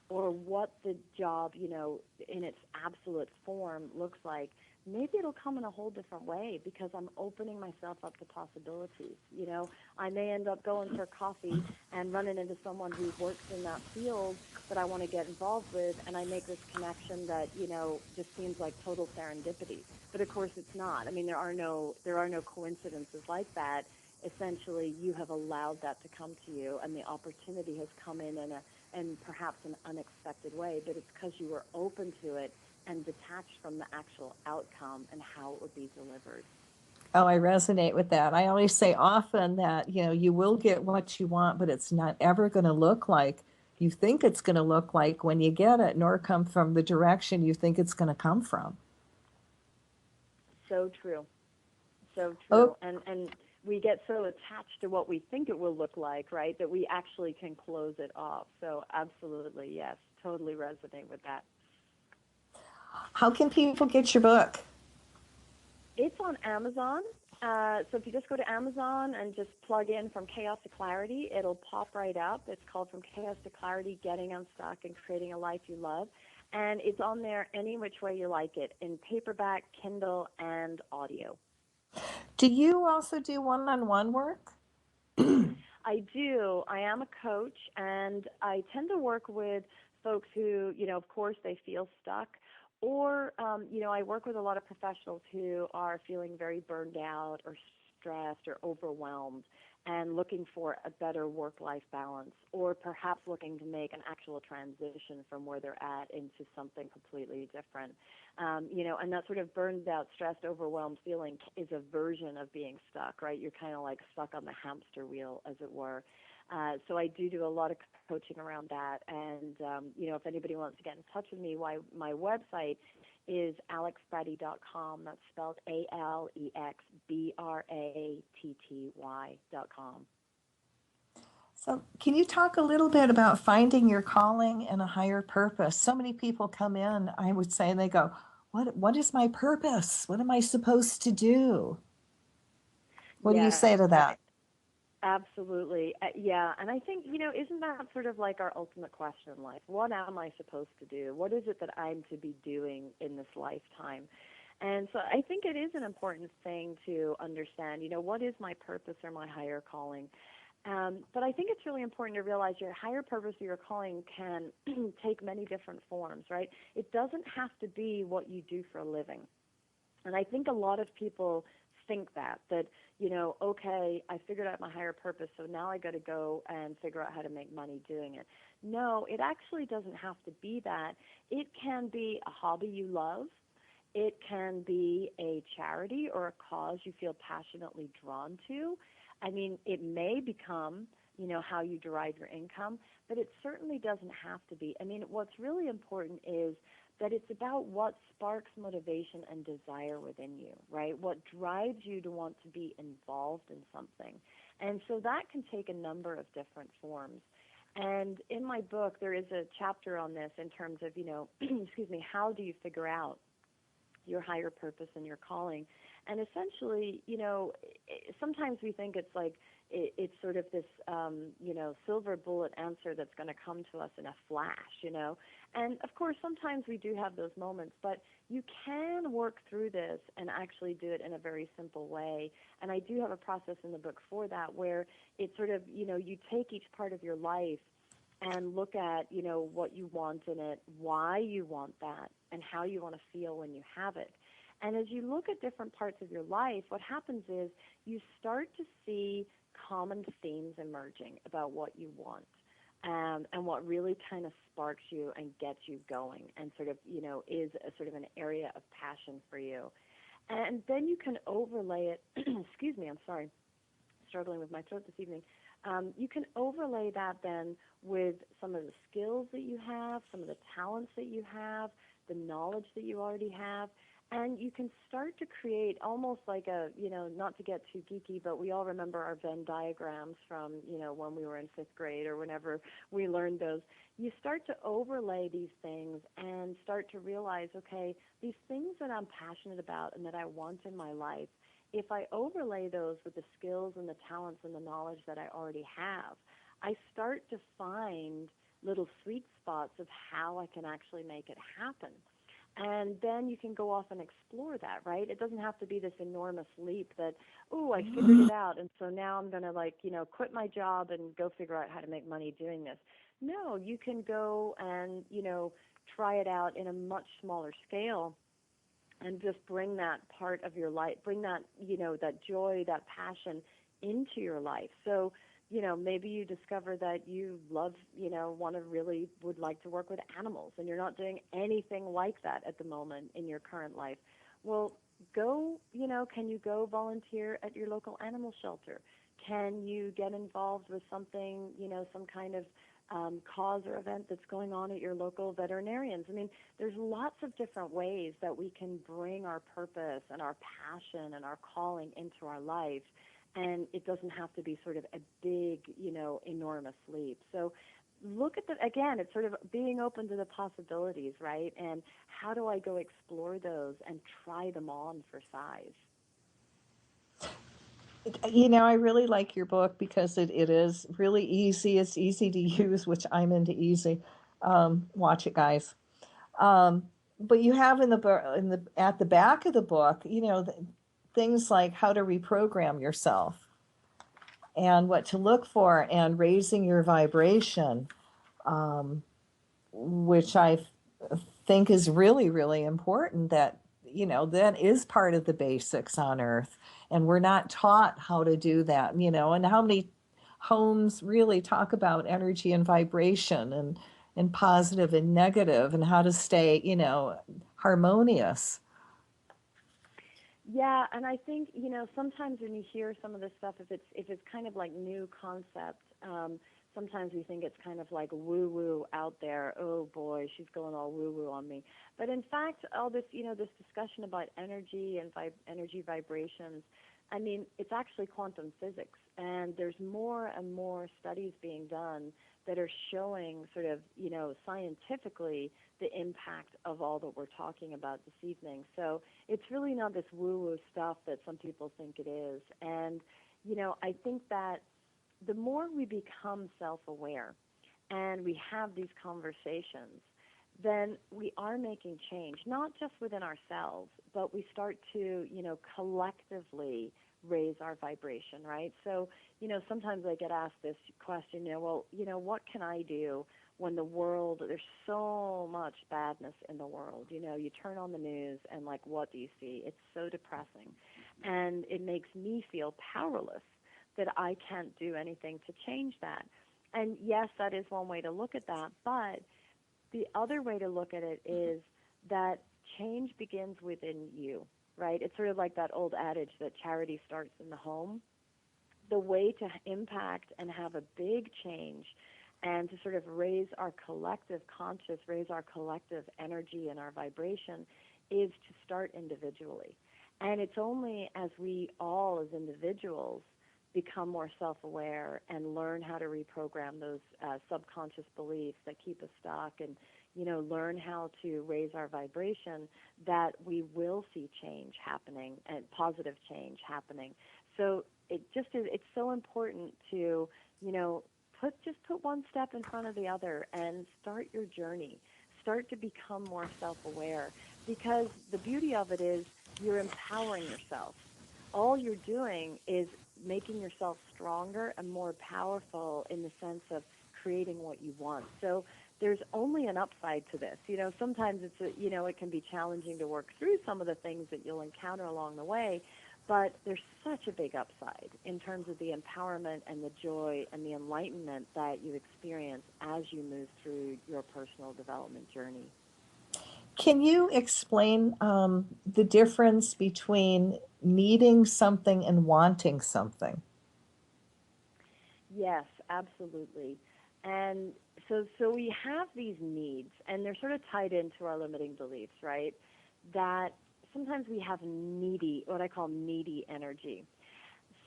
or what the job, in its absolute form looks like, maybe it'll come in a whole different way because I'm opening myself up to possibilities. I may end up going for coffee and running into someone who works in that field that I want to get involved with, and I make this connection that, just seems like total serendipity. But of course it's not. I mean, there are no coincidences like that. Essentially, you have allowed that to come to you, and the opportunity has come in perhaps an unexpected way, but it's because you were open to it and detached from the actual outcome and how it would be delivered. Oh, I resonate with that. I always say often that, you will get what you want, but it's not ever going to look like you think it's going to look like when you get it, nor come from the direction you think it's going to come from. So true. So Oh, true. And we get so attached to what we think it will look like, right, that we actually can close it off. So absolutely, yes, totally resonate with that. how can people get your book? It's on Amazon. So if you just go to Amazon and just plug in From Chaos to Clarity, it'll pop right up. It's called From Chaos to Clarity, Getting Unstuck and Creating a Life You Love. And it's on there any which way you like it, in paperback, Kindle, and audio. Do you also do one-on-one work? I do. I am a coach, and I tend to work with folks who, of course, they feel stuck. Or, I work with a lot of professionals who are feeling very burned out or stressed or overwhelmed and looking for a better work-life balance, or perhaps looking to make an actual transition from where they're at into something completely different. And that sort of burned out, stressed, overwhelmed feeling is a version of being stuck, right? You're kind of like stuck on the hamster wheel, as it were. So I do a lot of coaching around that. And, if anybody wants to get in touch with me, my website is alexbratty.com. That's spelled ALEXBRATTY.com. So, can you talk a little bit about finding your calling and a higher purpose? So many people come in, I would say, and they go, what is my purpose? What am I supposed to do? What do you Yes, say to that? absolutely. Yeah, and I think, isn't that sort of like our ultimate question in life? What am I supposed to do? What is it that I'm to be doing in this lifetime? And so I think it is an important thing to understand, what is my purpose or my higher calling? But I think it's really important to realize your higher purpose or your calling can take many different forms, right? It doesn't have to be what you do for a living. And I think a lot of people think that, okay, I figured out my higher purpose, so now I got to go and figure out how to make money doing it. No, it actually doesn't have to be that. It can be a hobby you love. It can be a charity or a cause you feel passionately drawn to. I mean, it may become, how you derive your income, but it certainly doesn't have to be. I mean, what's really important is that it's about what sparks motivation and desire within you, right? What drives you to want to be involved in something. And so that can take a number of different forms. And in my book, there is a chapter on this in terms of, excuse me, how do you figure out your higher purpose and your calling? And essentially, sometimes we think it's like it's sort of this, silver bullet answer that's going to come to us in a flash. And of course, sometimes we do have those moments, but you can work through this and actually do it in a very simple way. And I do have a process in the book for that, where it's sort of, you take each part of your life and look at, what you want in it, why you want that, and how you want to feel when you have it. And as you look at different parts of your life, what happens is you start to see common themes emerging about what you want, and what really kind of sparks you and gets you going and sort of, is a sort of an area of passion for you. And then you can overlay it, excuse me, I'm sorry, struggling with my throat this evening. You can overlay that then with some of the skills that you have, some of the talents that you have, the knowledge that you already have, and you can start to create almost like a, not to get too geeky, but we all remember our Venn diagrams from, when we were in fifth grade or whenever we learned those. You start to overlay these things and start to realize, okay, these things that I'm passionate about and that I want in my life, if I overlay those with the skills and the talents and the knowledge that I already have, I start to find little sweet spots of how I can actually make it happen. And then you can go off and explore that, right? It doesn't have to be this enormous leap that, oh, I figured it out, and so now I'm going to, like, quit my job and go figure out how to make money doing this. No, you can go and, try it out in a much smaller scale and just bring that part of your life, bring that, that joy, that passion into your life. So, maybe you discover that you love, want to really would like to work with animals and you're not doing anything like that at the moment in your current life. Well, go, can you go volunteer at your local animal shelter? Can you get involved with something, some kind of cause or event that's going on at your local veterinarians? I mean, there's lots of different ways that we can bring our purpose and our passion and our calling into our life, and it doesn't have to be sort of a big, enormous leap. So look at again, it's sort of being open to the possibilities, right? And how do I go explore those and try them on for size? I really like your book because it is really easy. It's easy to use, which I'm into easy. Watch it, guys. Um, but you have in the at the back of the book, things like how to reprogram yourself and what to look for and raising your vibration, um, which I think is really, really important. That is part of the basics on Earth, and we're not taught how to do that. And how many homes really talk about energy and vibration and positive and negative and how to stay, harmonious. Yeah, and I think, sometimes when you hear some of this stuff, if it's kind of like new concept, sometimes we think it's kind of like woo woo out there. Oh boy, she's going all woo woo on me. But in fact, all this, this discussion about energy and energy vibrations, I mean, it's actually quantum physics, and there's more and more studies being done that are showing sort of, scientifically the impact of all that we're talking about this evening. So it's really not this woo-woo stuff that some people think it is. And, I think that the more we become self-aware and we have these conversations, then we are making change, not just within ourselves, but we start to, collectively raise our vibration, right? So, sometimes I get asked this question, well, what can I do when the world, there's so much badness in the world? You turn on the news and, like, what do you see? It's so depressing. And it makes me feel powerless that I can't do anything to change that. And yes, that is one way to look at that, but the other way to look at it is that change begins within you, right? It's sort of like that old adage that charity starts in the home. The way to impact and have a big change and to sort of raise our collective conscious, raise our collective energy and our vibration is to start individually. And it's only as we all as individuals become more self-aware and learn how to reprogram those subconscious beliefs that keep us stuck, and learn how to raise our vibration, that we will see change happening and positive change happening. So it just is, it's so important to put one step in front of the other and start your journey, start to become more self-aware, because the beauty of it is you're empowering yourself. All you're doing is making yourself stronger and more powerful in the sense of creating what you want. So there's only an upside to this. Sometimes it can be challenging to work through some of the things that you'll encounter along the way, but there's such a big upside in terms of the empowerment and the joy and the enlightenment that you experience as you move through your personal development journey. Can you explain the difference between needing something and wanting something? Yes, absolutely. And so we have these needs, and they're sort of tied into our limiting beliefs, right? That sometimes we have needy, what I call needy energy.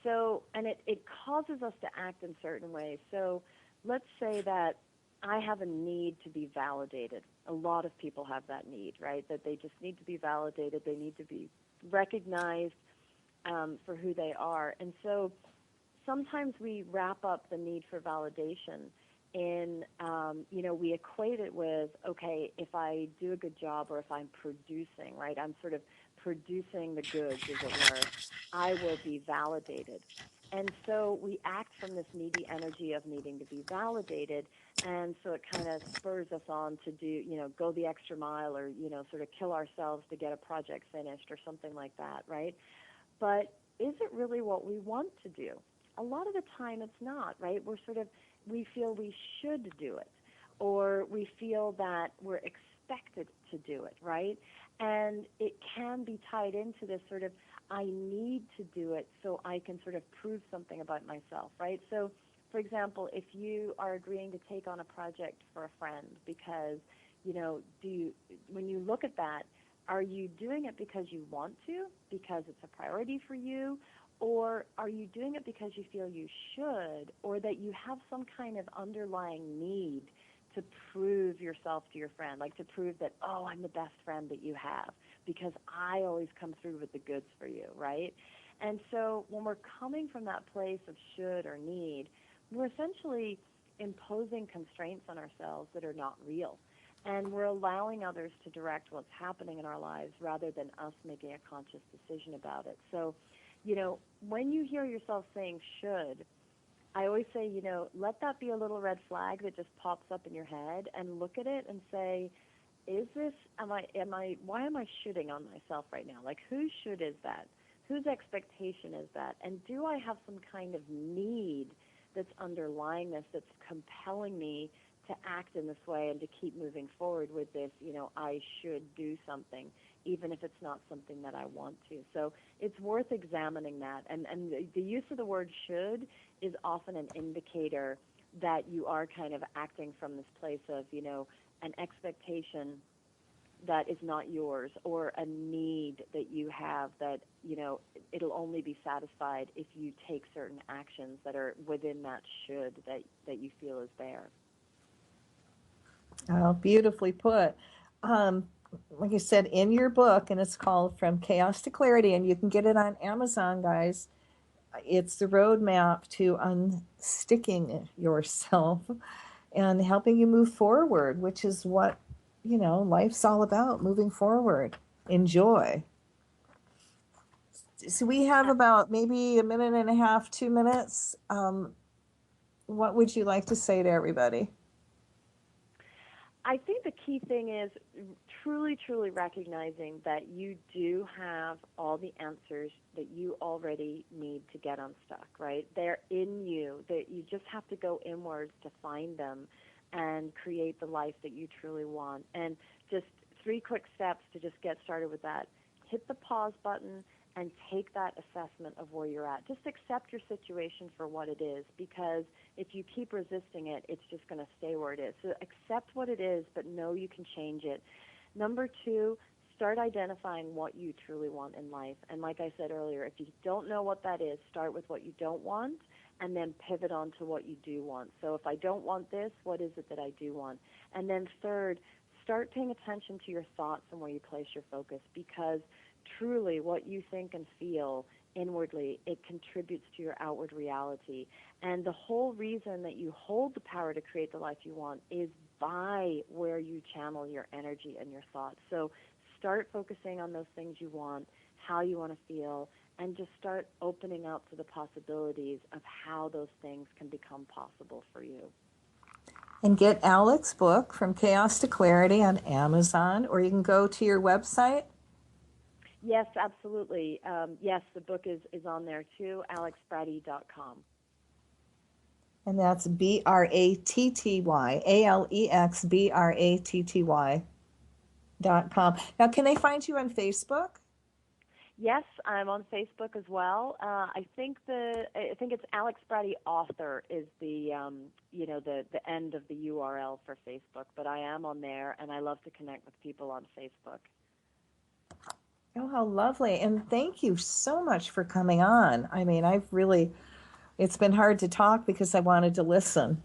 So, and it causes us to act in certain ways. So let's say that I have a need to be validated. A lot of people have that need, right? That they just need to be validated. They need to be recognized for who they are. And so sometimes we wrap up the need for validation in, we equate it with, okay, if I do a good job or if I'm producing, right, I'm sort of producing the goods, as it were, I will be validated. And so we act from this needy energy of needing to be validated, and so it kind of spurs us on to do, go the extra mile or, sort of kill ourselves to get a project finished or something like that, right? But is it really what we want to do? A lot of the time it's not, right? We feel we should do it, or we feel that we're expected to do it, right? And it can be tied into this sort of, I need to do it so I can sort of prove something about myself, right? So, for example, if you are agreeing to take on a project for a friend because, when you look at that, are you doing it because you want to, because it's a priority for you, or are you doing it because you feel you should, or that you have some kind of underlying need to prove yourself to your friend, like to prove that, oh, I'm the best friend that you have because I always come through with the goods for you, right? And so when we're coming from that place of should or need, we're essentially imposing constraints on ourselves that are not real. And we're allowing others to direct what's happening in our lives rather than us making a conscious decision about it. So, when you hear yourself saying should, I always say, let that be a little red flag that just pops up in your head, and look at it and say, why am I shooting on myself right now? Like, whose should is that? Whose expectation is that? And do I have some kind of need that's underlying this, that's compelling me to act in this way and to keep moving forward with this, I should do something, even if it's not something that I want to. So it's worth examining that. And the use of the word should is often an indicator that you are kind of acting from this place of, an expectation that is not yours, or a need that you have that, it'll only be satisfied if you take certain actions that are within that should that you feel is there. Oh, beautifully put. Um, like I said, in your book, and it's called From Chaos to Clarity, and you can get it on Amazon, guys. It's the roadmap to unsticking yourself and helping you move forward, which is what, life's all about, moving forward. Enjoy. So we have about maybe a minute and a half, 2 minutes. What would you like to say to everybody? I think the key thing is truly, truly recognizing that you do have all the answers that you already need to get unstuck, right? They're in you, that you just have to go inwards to find them and create the life that you truly want. And just 3 quick steps to just get started with that. Hit the pause button and take that assessment of where you're at. Just accept your situation for what it is, because if you keep resisting it, it's just going to stay where it is. So accept what it is, but know you can change it. Number 2, start identifying what you truly want in life. And like I said earlier, if you don't know what that is, start with what you don't want and then pivot on to what you do want. So if I don't want this, what is it that I do want? And then third, start paying attention to your thoughts and where you place your focus, because truly what you think and feel inwardly, it contributes to your outward reality. And the whole reason that you hold the power to create the life you want is by where you channel your energy and your thoughts. So start focusing on those things you want, how you want to feel, and just start opening up to the possibilities of how those things can become possible for you. And get Alec's book, From Chaos to Clarity, on Amazon, or you can go to your website. Yes, absolutely. Yes, the book is on there too, alexbratty.com. And that's BrattyAlexBratty.com. Now, can they find you on Facebook? Yes, I'm on Facebook as well. I think it's Alex Bratty author is the the end of the URL for Facebook, but I am on there and I love to connect with people on Facebook. Oh, how lovely. And thank you so much for coming on. I mean, it's been hard to talk because I wanted to listen.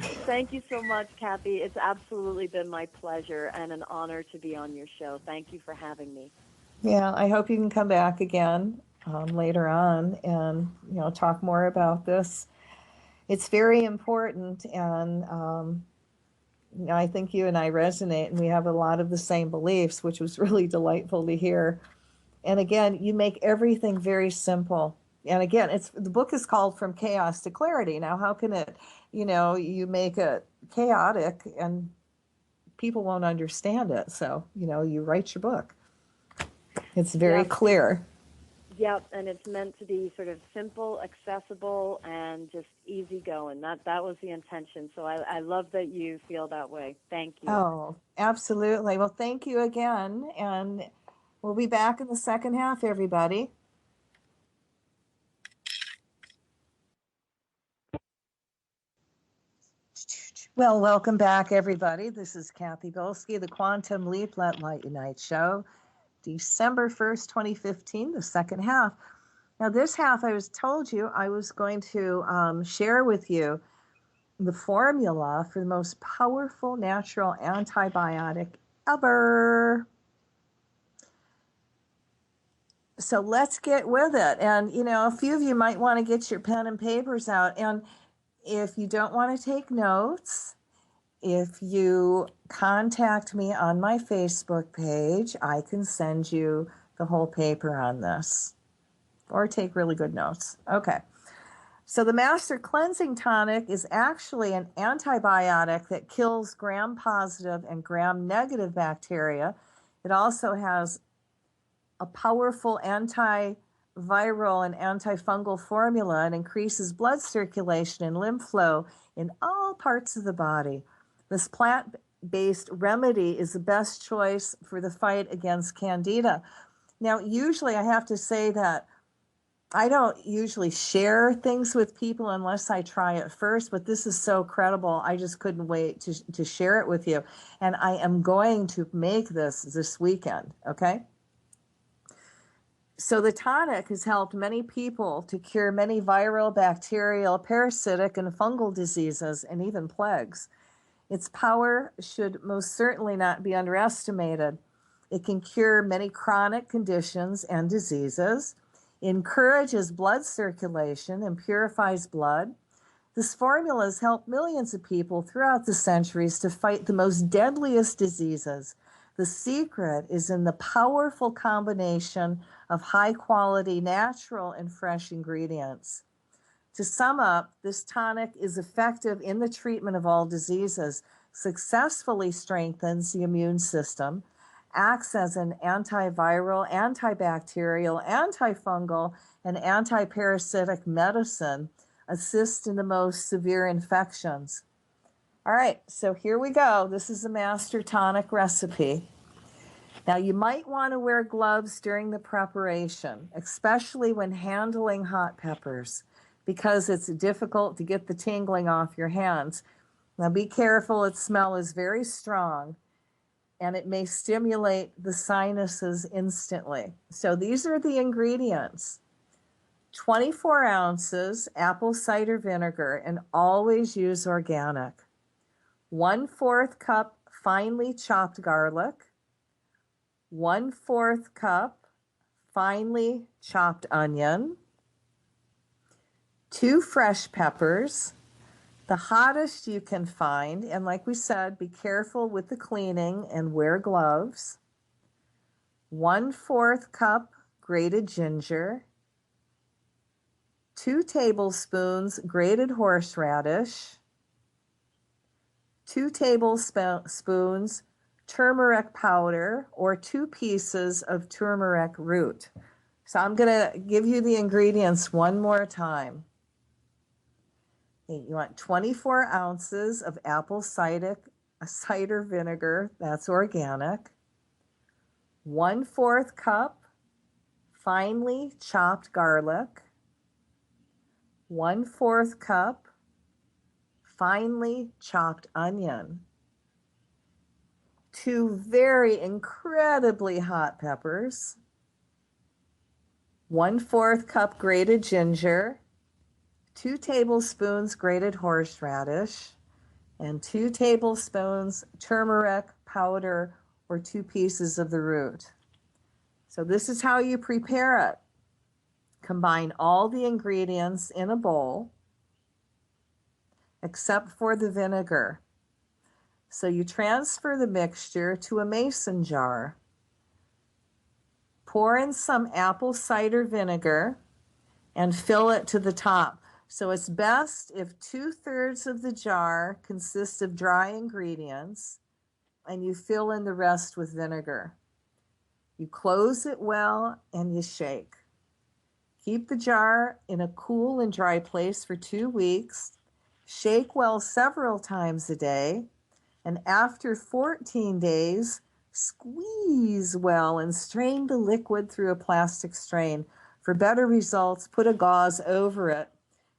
Thank you so much, Cathy. It's absolutely been my pleasure and an honor to be on your show. Thank you for having me. Yeah, I hope you can come back again later on and, talk more about this. It's very important, and I think you and I resonate, and we have a lot of the same beliefs, which was really delightful to hear. And again, you make everything very simple. And again, the book is called From Chaos to Clarity. Now, how can you make it chaotic and people won't understand it? So, you write your book. It's very Yep, clear. yep, and it's meant to be sort of simple, accessible, and just easygoing. That was the intention. So I love that you feel that way. Thank you. Oh, absolutely. Well, thank you again. And we'll be back in the second half, everybody. Well, welcome back, everybody. This is Cathy Bilsky, the Quantum Leap Let Light Unite show, December 1st, 2015, the second half. Now, this half, I was told you I was going to share with you the formula for the most powerful natural antibiotic ever. So let's get with it. And, a few of you might want to get your pen and papers out. And if you don't want to take notes, if you contact me on my Facebook page, I can send you the whole paper on this or take really good notes. Okay. So the Master Cleansing Tonic is actually an antibiotic that kills gram-positive and gram-negative bacteria. It also has a powerful antiviral and antifungal formula and increases blood circulation and lymph flow in all parts of the body. This plant-based remedy is the best choice for the fight against Candida. Now, usually I have to say that I don't usually share things with people unless I try it first, but this is so credible. I just couldn't wait to share it with you. And I am going to make this weekend, okay? So the tonic has helped many people to cure many viral, bacterial, parasitic, and fungal diseases, and even plagues. Its power should most certainly not be underestimated. It can cure many chronic conditions and diseases, encourages blood circulation, and purifies blood. This formula has helped millions of people throughout the centuries to fight the most deadliest diseases. The secret is in the powerful combination of high-quality, natural, and fresh ingredients. To sum up, this tonic is effective in the treatment of all diseases, successfully strengthens the immune system, acts as an antiviral, antibacterial, antifungal, and antiparasitic medicine, assists in the most severe infections. All right, so here we go. This is a master tonic recipe. Now, you might want to wear gloves during the preparation, especially when handling hot peppers, because it's difficult to get the tingling off your hands. Now, be careful, its smell is very strong, and it may stimulate the sinuses instantly. So these are the ingredients. 24 ounces apple cider vinegar, and always use organic. 1/4 cup finely chopped garlic. 1/4 cup finely chopped onion. 2 fresh peppers, the hottest you can find. And like we said, be careful with the cleaning and wear gloves. 1/4 cup grated ginger. 2 tablespoons grated horseradish. 2 tablespoons turmeric powder, or 2 pieces of turmeric root. So I'm going to give you the ingredients one more time. You want 24 ounces of apple cider vinegar, that's organic, 1/4 cup finely chopped garlic, 1/4 cup finely chopped onion, 2 very incredibly hot peppers, 1/4 cup grated ginger, 2 tablespoons grated horseradish, and 2 tablespoons turmeric powder, or 2 pieces of the root. So this is how you prepare it. Combine all the ingredients in a bowl, except for the vinegar. So you transfer the mixture to a mason jar. Pour in some apple cider vinegar and fill it to the top. So it's best if 2/3 of the jar consists of dry ingredients and you fill in the rest with vinegar. You close it well and you shake. Keep the jar in a cool and dry place for 2 weeks. Shake well several times a day. And after 14 days, squeeze well and strain the liquid through a plastic strain. For better results, put a gauze over it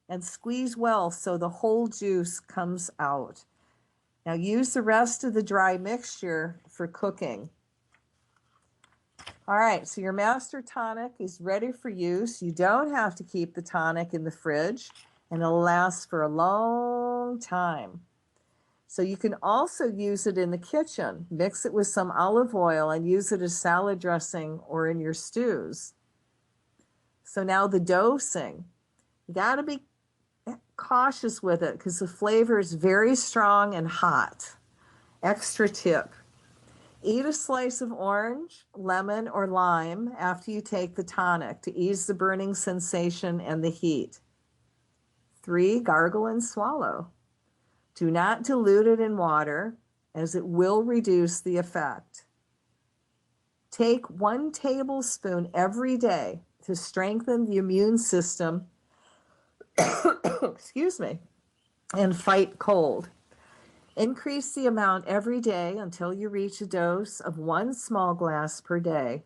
and squeeze well so the whole juice comes out. Now use the rest of the dry mixture for cooking. All right, so your master tonic is ready for use. You don't have to keep the tonic in the fridge, and it'll last for a long time. So you can also use it in the kitchen. Mix it with some olive oil and use it as salad dressing or in your stews. So now the dosing. You got to be cautious with it because the flavor is very strong and hot. Extra tip. Eat a slice of orange, lemon, or lime after you take the tonic to ease the burning sensation and the heat. 3, gargle and swallow. Do not dilute it in water, as it will reduce the effect. Take 1 tablespoon every day to strengthen the immune system, excuse me, and fight cold. Increase the amount every day until you reach a dose of 1 small glass per day.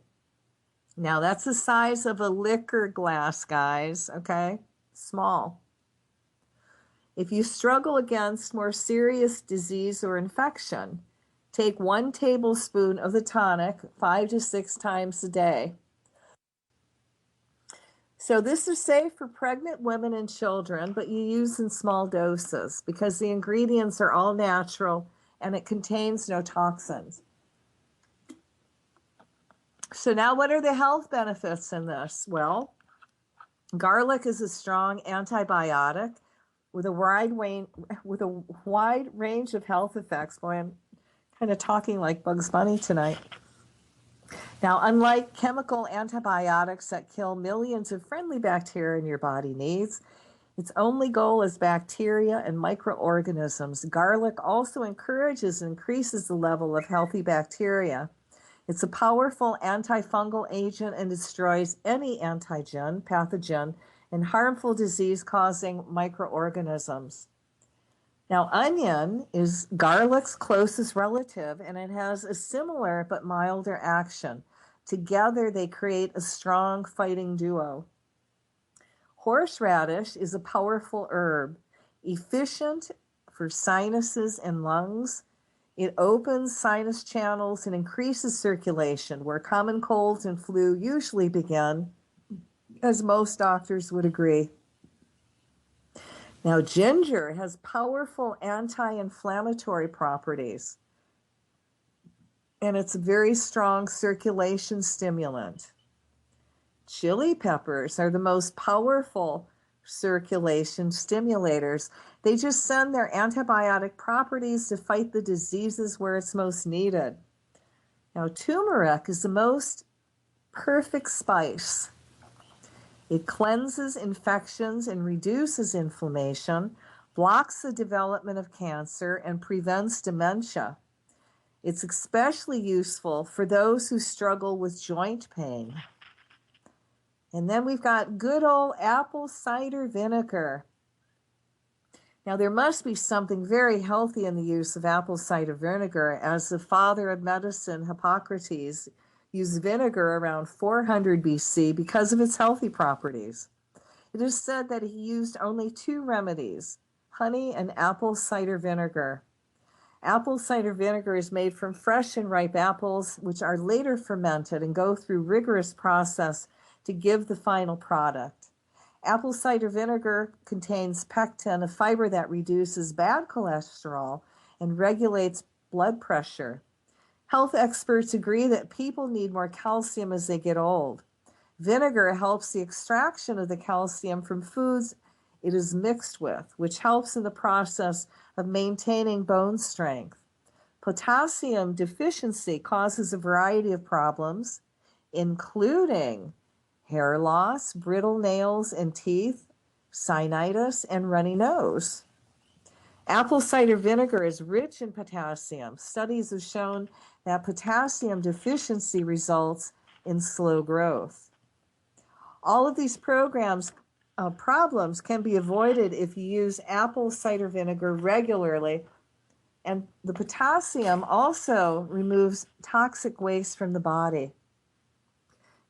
Now that's the size of a liquor glass, guys, okay? Small. If you struggle against more serious disease or infection, take 1 tablespoon of the tonic 5 to 6 times a day. So this is safe for pregnant women and children, but you use in small doses because the ingredients are all natural and it contains no toxins. So now what are the health benefits in this? Well, garlic is a strong antibiotic with a wide range of health effects. Boy, I'm kind of talking like Bugs Bunny tonight. Now, unlike chemical antibiotics that kill millions of friendly bacteria your body needs, its only goal is bacteria and microorganisms. Garlic also encourages and increases the level of healthy bacteria. It's a powerful antifungal agent and destroys any antigen, pathogen, and harmful disease-causing microorganisms. Now, onion is garlic's closest relative, and it has a similar but milder action. Together, they create a strong fighting duo. Horseradish is a powerful herb, efficient for sinuses and lungs. It opens sinus channels and increases circulation, where common colds and flu usually begin, as most doctors would agree. Now, ginger has powerful anti-inflammatory properties, and it's a very strong circulation stimulant. Chili peppers are the most powerful circulation stimulators. They just send their antibiotic properties to fight the diseases where it's most needed. Now, turmeric is the most perfect spice. It cleanses infections and reduces inflammation, blocks the development of cancer, and prevents dementia. It's especially useful for those who struggle with joint pain. And then we've got good old apple cider vinegar. Now, there must be something very healthy in the use of apple cider vinegar, as the father of medicine, Hippocrates, used vinegar around 400 BC because of its healthy properties. It is said that he used only two remedies, honey and apple cider vinegar. Apple cider vinegar is made from fresh and ripe apples, which are later fermented and go through rigorous process to give the final product. Apple cider vinegar contains pectin, a fiber that reduces bad cholesterol and regulates blood pressure. Health experts agree that people need more calcium as they get old. Vinegar helps the extraction of the calcium from foods it is mixed with, which helps in the process of maintaining bone strength. Potassium deficiency causes a variety of problems, including hair loss, brittle nails and teeth, sinusitis, and runny nose. Apple cider vinegar is rich in potassium. Studies have shown that potassium deficiency results in slow growth. All of these problems can be avoided if you use apple cider vinegar regularly. And the potassium also removes toxic waste from the body.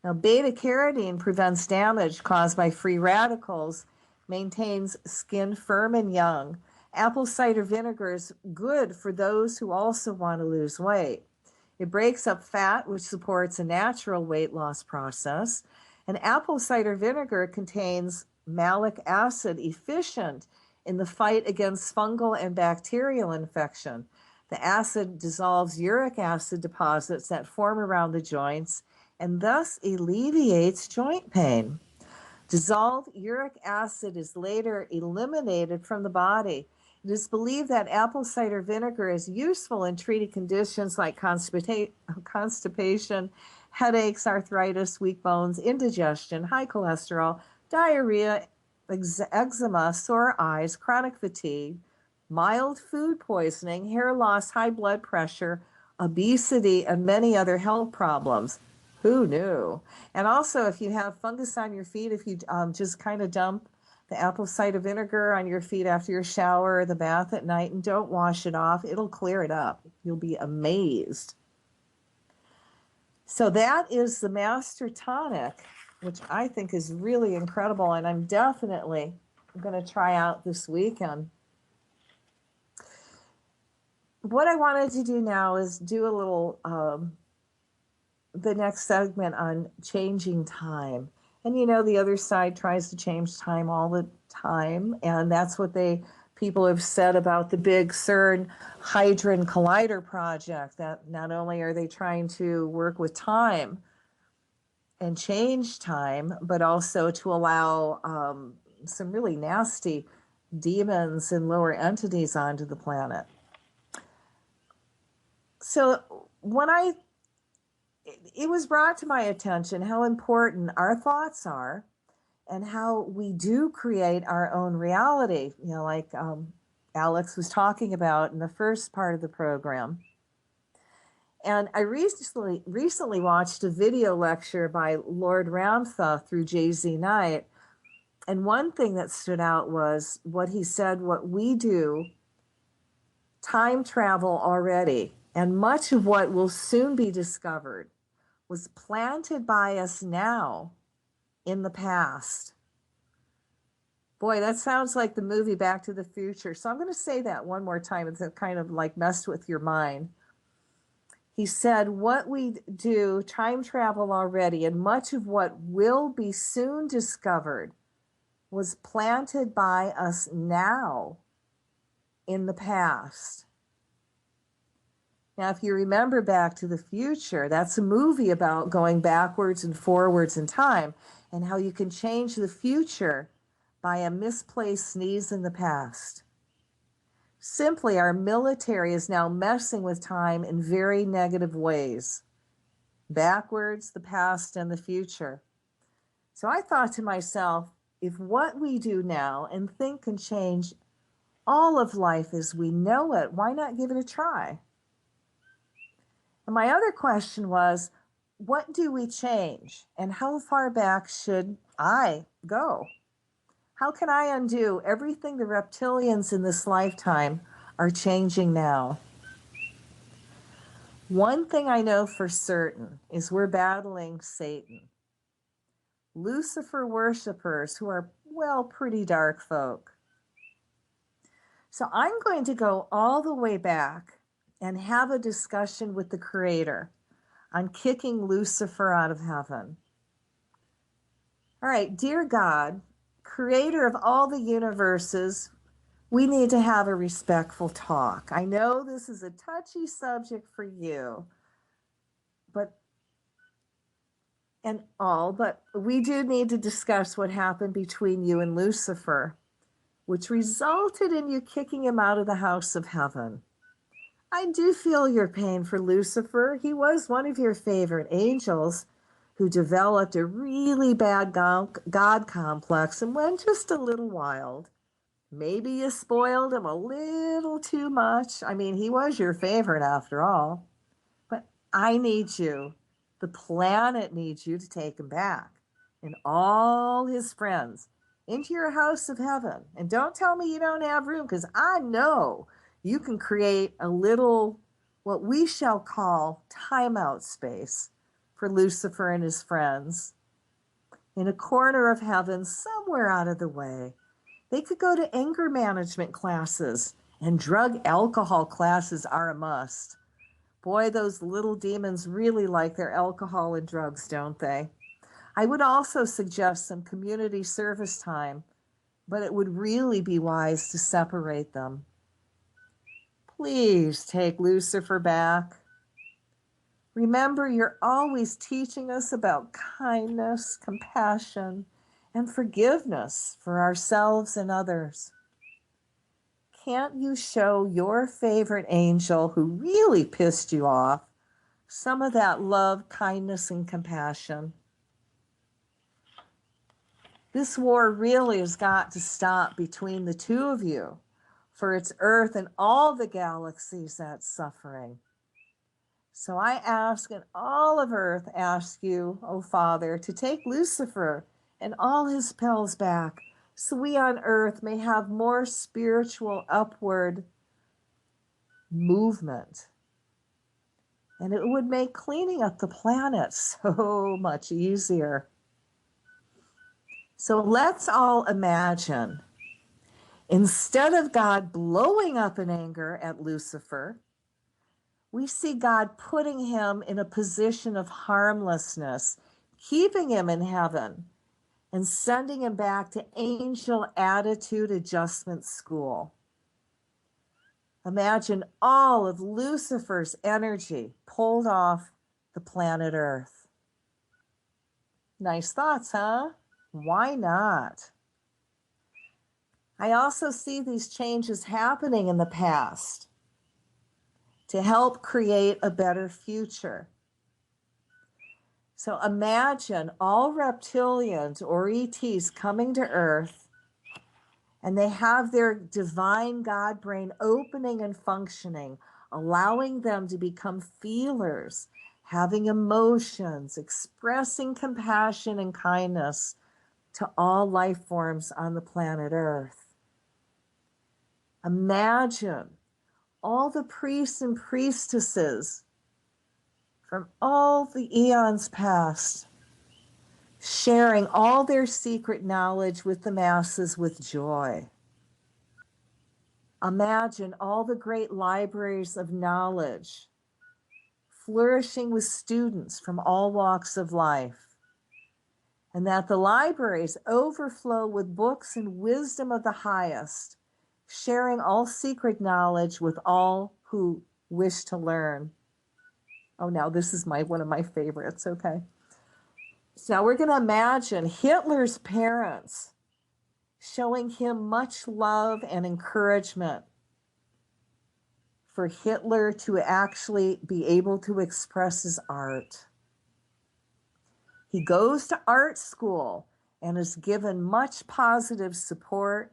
Now, beta carotene prevents damage caused by free radicals, maintains skin firm and young. Apple cider vinegar is good for those who also want to lose weight. It breaks up fat, which supports a natural weight loss process. And apple cider vinegar contains malic acid, efficient in the fight against fungal and bacterial infection. The acid dissolves uric acid deposits that form around the joints and thus alleviates joint pain. Dissolved uric acid is later eliminated from the body. It is believed that apple cider vinegar is useful in treating conditions like constipation, headaches, arthritis, weak bones, indigestion, high cholesterol, diarrhea, eczema, sore eyes, chronic fatigue, mild food poisoning, hair loss, high blood pressure, obesity, and many other health problems. Who knew? And also, if you have fungus on your feet, if you just kind of dump the apple cider vinegar on your feet after your shower or the bath at night and don't wash it off, it'll clear it up. You'll be amazed. So that is the Master Tonic, which I think is really incredible, and I'm definitely going to try out this weekend. What I wanted to do now is do a little, the next segment on changing time. And you know, the other side tries to change time all the time, and that's what people have said about the big CERN Hadron Collider project, that not only are they trying to work with time and change time, but also to allow some really nasty demons and lower entities onto the planet. So it was brought to my attention how important our thoughts are and how we do create our own reality, you know, like Alex was talking about in the first part of the program. And I recently watched a video lecture by Lord Ramtha through J.Z. Knight. And one thing that stood out was what he said, what we do, time travel already, and much of what will soon be discovered was planted by us now in the past. Boy, that sounds like the movie Back to the Future. So I'm going to say that one more time. It's kind of like messed with your mind. He said, what we do, time travel already, and much of what will be soon discovered was planted by us now in the past. Now, if you remember Back to the Future, that's a movie about going backwards and forwards in time and how you can change the future by a misplaced sneeze in the past. Simply, our military is now messing with time in very negative ways. Backwards, the past, and the future. So I thought to myself, if what we do now and think can change all of life as we know it. Why not give it a try? And my other question was, what do we change? And how far back should I go? How can I undo everything the reptilians in this lifetime are changing now? One thing I know for certain is we're battling Satan. Lucifer worshipers who are, well, pretty dark folk. So I'm going to go all the way back and have a discussion with the Creator on kicking Lucifer out of heaven. All right, dear God, Creator of all the universes, we need to have a respectful talk. I know this is a touchy subject for you, but we do need to discuss what happened between you and Lucifer, which resulted in you kicking him out of the house of heaven. I do feel your pain for Lucifer. He was one of your favorite angels who developed a really bad God complex and went just a little wild. Maybe you spoiled him a little too much. I mean, he was your favorite after all. But I need you. The planet needs you to take him back and all his friends into your house of heaven. And don't tell me you don't have room, because I know you can create a little, what we shall call, timeout space for Lucifer and his friends in a corner of heaven somewhere out of the way. They could go to anger management classes, and drug alcohol classes are a must. Boy, those little demons really like their alcohol and drugs, don't they? I would also suggest some community service time, but it would really be wise to separate them. Please take Lucifer back. Remember, you're always teaching us about kindness, compassion, and forgiveness for ourselves and others. Can't you show your favorite angel who really pissed you off some of that love, kindness, and compassion? This war really has got to stop between the two of you, for it's Earth and all the galaxies that's suffering. So I ask, and all of Earth asks you, O Father, to take Lucifer and all his pals back, so we on Earth may have more spiritual upward movement. And it would make cleaning up the planet so much easier. So let's all imagine, instead of God blowing up in anger at Lucifer, we see God putting him in a position of harmlessness, keeping him in heaven, and sending him back to Angel Attitude Adjustment School. Imagine all of Lucifer's energy pulled off the planet Earth. Nice thoughts, huh? Why not? I also see these changes happening in the past to help create a better future. So imagine all reptilians or ETs coming to Earth, and they have their divine God brain opening and functioning, allowing them to become feelers, having emotions, expressing compassion and kindness to all life forms on the planet Earth. Imagine all the priests and priestesses from all the eons past sharing all their secret knowledge with the masses with joy. Imagine all the great libraries of knowledge flourishing with students from all walks of life, and that the libraries overflow with books and wisdom of the highest, sharing all secret knowledge with all who wish to learn. Oh, now this is one of my favorites, okay. So now we're going to imagine Hitler's parents showing him much love and encouragement for Hitler to actually be able to express his art. He goes to art school and is given much positive support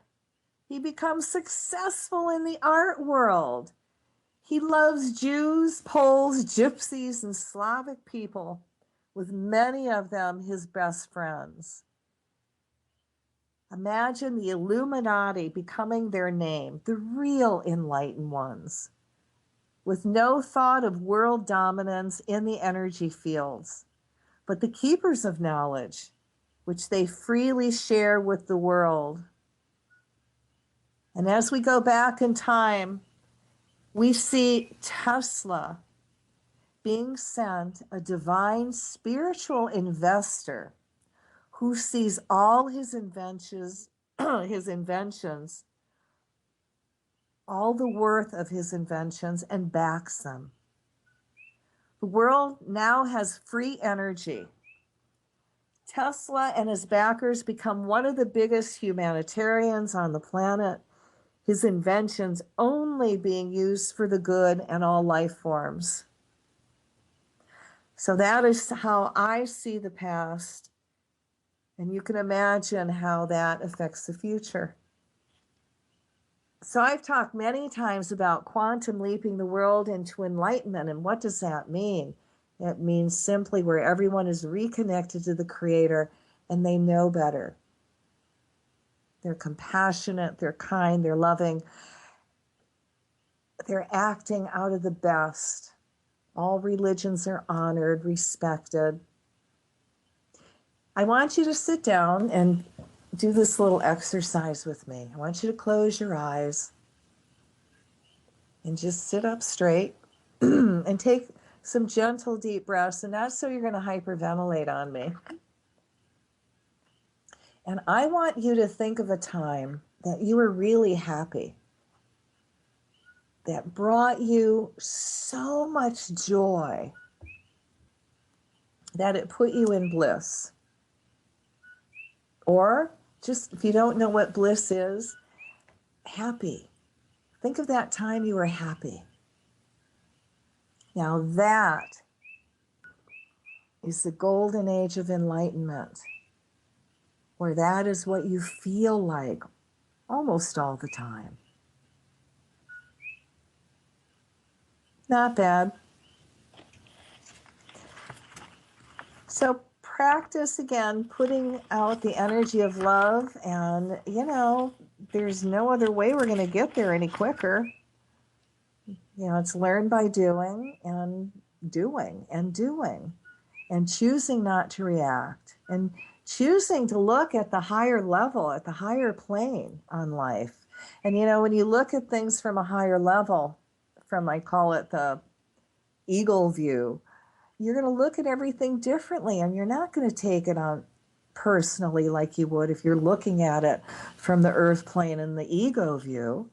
He becomes successful in the art world. He loves Jews, Poles, Gypsies, and Slavic people, with many of them his best friends. Imagine the Illuminati becoming their name, the real enlightened ones, with no thought of world dominance in the energy fields, but the keepers of knowledge, which they freely share with the world. And as we go back in time, we see Tesla being sent a divine spiritual investor who sees all his inventions, all the worth of his inventions, and backs them. The world now has free energy. Tesla and his backers become one of the biggest humanitarians on the planet, his inventions only being used for the good and all life forms. So that is how I see the past, and you can imagine how that affects the future. So I've talked many times about quantum leaping the world into enlightenment, and what does that mean? It means simply where everyone is reconnected to the Creator and they know better. They're compassionate, they're kind, they're loving, they're acting out of the best. All religions are honored, respected. I want you to sit down and do this little exercise with me. I want you to close your eyes and just sit up straight and take some gentle deep breaths, and not so you're going to hyperventilate on me. And I want you to think of a time that you were really happy, that brought you so much joy that it put you in bliss. Or just, if you don't know what bliss is, happy. Think of that time you were happy. Now that is the golden age of enlightenment, where that is what you feel like almost all the time. Not bad. So practice again, putting out the energy of love, and there's no other way we're going to get there any quicker. It's learned by doing and doing and doing, and choosing not to react, and choosing to look at the higher level, at the higher plane on life. And when you look at things from a higher level, from, I call it the eagle view, you're going to look at everything differently, and you're not going to take it on personally like you would if you're looking at it from the earth plane and the ego view.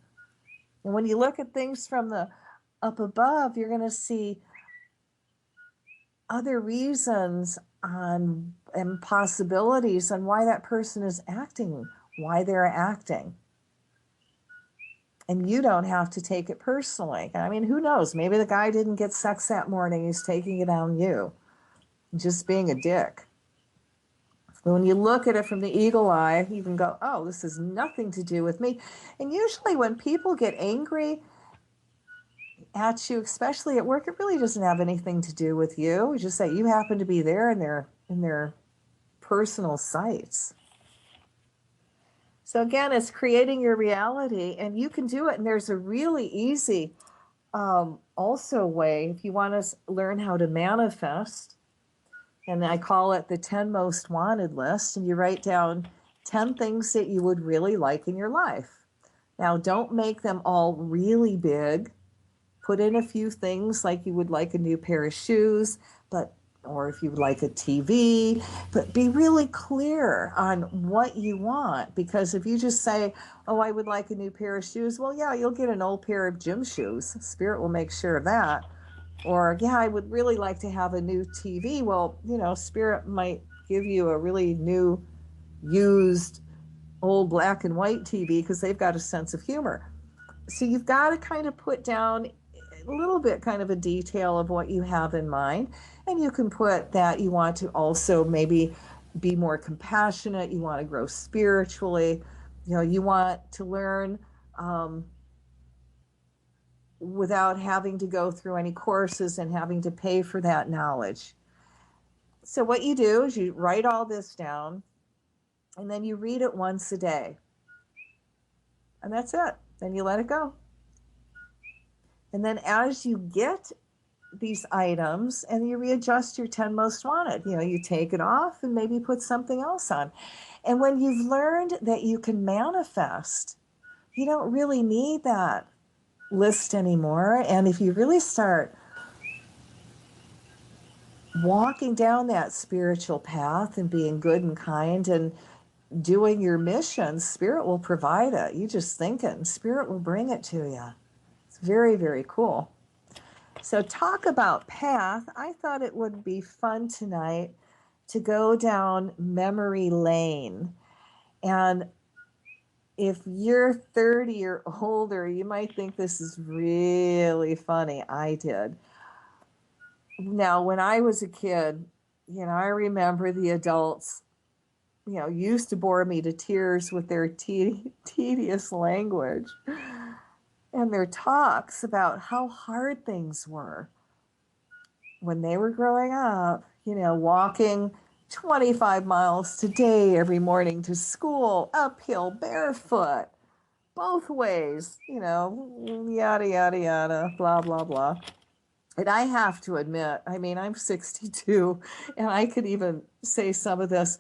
And when you look at things from the up above, you're going to see other reasons and possibilities on why that person is acting, why they're acting. And you don't have to take it personally. I mean, who knows? Maybe the guy didn't get sex that morning. He's taking it on you, just being a dick. But when you look at it from the eagle eye, you can go, oh, this has nothing to do with me. And usually when people get angry at you, especially at work, it really doesn't have anything to do with you. It's just that you happen to be there in their personal sights. So again, it's creating your reality, and you can do it. And there's a really easy also way, if you want to learn how to manifest, and I call it the 10 most wanted list, and you write down 10 things that you would really like in your life. Now, don't make them all really big. Put in a few things like you would like a new pair of shoes, or if you would like a TV, but be really clear on what you want. Because if you just say, oh, I would like a new pair of shoes, well, yeah, you'll get an old pair of gym shoes. Spirit will make sure of that. Or, yeah, I would really like to have a new TV. Well, Spirit might give you a really new, used, old black and white TV because they've got a sense of humor. So you've got to kind of put down a little bit kind of a detail of what you have in mind. And you can put that you want to also maybe be more compassionate, you want to grow spiritually, You want to learn without having to go through any courses and having to pay for that knowledge. So what you do is you write all this down and then you read it once a day. And that's it. Then you let it go. And then as you get these items and you readjust your 10 most wanted, you take it off and maybe put something else on. And when you've learned that you can manifest, you don't really need that list anymore. And if you really start walking down that spiritual path and being good and kind and doing your mission, Spirit will provide it. You just think it and Spirit will bring it to you. It's very, very cool. So talk about path. I thought it would be fun tonight to go down memory lane. And if you're 30 or older, you might think this is really funny. I did. Now, when I was a kid, I remember the adults, used to bore me to tears with their tedious language and their talks about how hard things were when they were growing up, walking 25 miles today every morning to school, uphill, barefoot, both ways, yada, yada, yada, blah, blah, blah. And I have to admit, I'm 62 and I could even say some of this,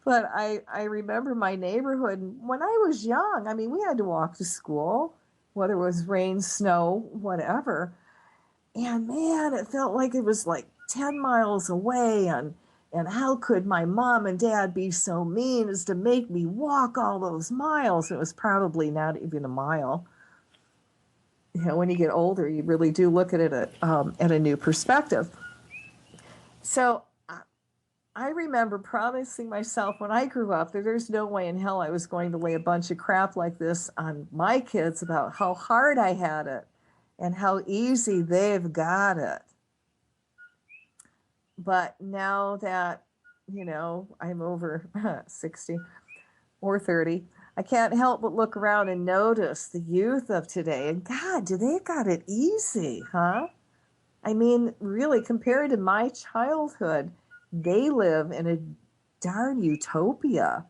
but I remember my neighborhood when I was young. We had to walk to school, whether it was rain, snow, whatever. And man, it felt like it was like 10 miles away. And how could my mom and dad be so mean as to make me walk all those miles? It was probably not even a mile. When you get older, you really do look at it at a new perspective. So I remember promising myself when I grew up that there's no way in hell I was going to lay a bunch of crap like this on my kids about how hard I had it and how easy they've got it. But now that, I'm over 60 or 30, I can't help but look around and notice the youth of today. And God, do they got it easy, huh? Really, compared to my childhood, they live in a darn utopia.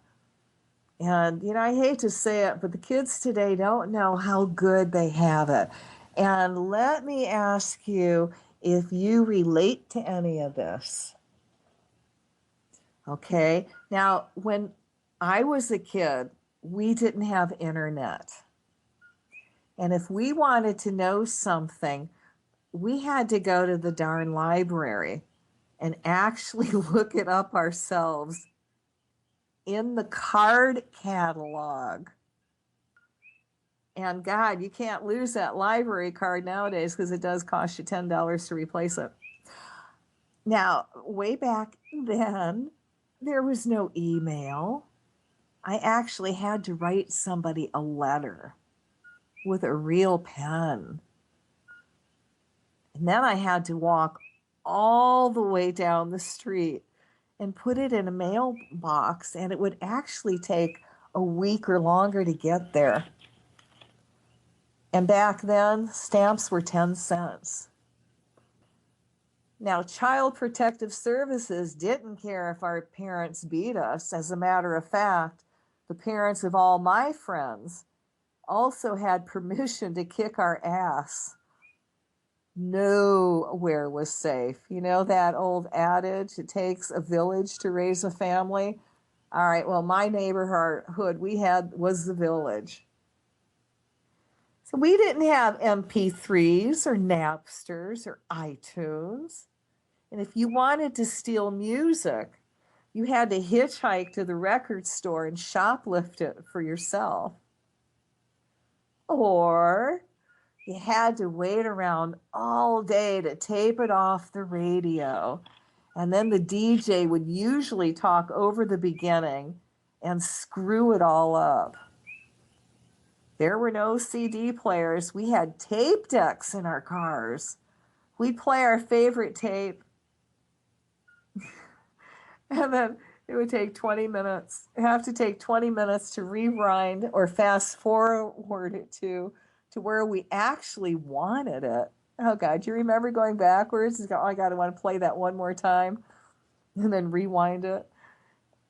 And, I hate to say it, but the kids today don't know how good they have it. And let me ask you if you relate to any of this. Okay. Now, when I was a kid, we didn't have internet. And if we wanted to know something, we had to go to the darn library and actually look it up ourselves in the card catalog. And God, you can't lose that library card nowadays because it does cost you $10 to replace it. Now, way back then, there was no email. I actually had to write somebody a letter with a real pen. And then I had to walk all the way down the street and put it in a mailbox, and it would actually take a week or longer to get there. And back then, stamps were 10 cents. Now, Child Protective Services didn't care if our parents beat us. As a matter of fact, the parents of all my friends also had permission to kick our ass. Nowhere was safe. That old adage, it takes a village to raise a family? All right, well, my neighborhood was the village. So we didn't have MP3s or Napsters or iTunes. And if you wanted to steal music, you had to hitchhike to the record store and shoplift it for yourself. Or you had to wait around all day to tape it off the radio. And then the DJ would usually talk over the beginning and screw it all up. There were no CD players. We had tape decks in our cars. We'd play our favorite tape. And then It would take 20 minutes. You have to take 20 minutes to rewind or fast forward it to where we actually wanted it. Oh God, do you remember going backwards? Oh, I gotta want to play that one more time and then rewind it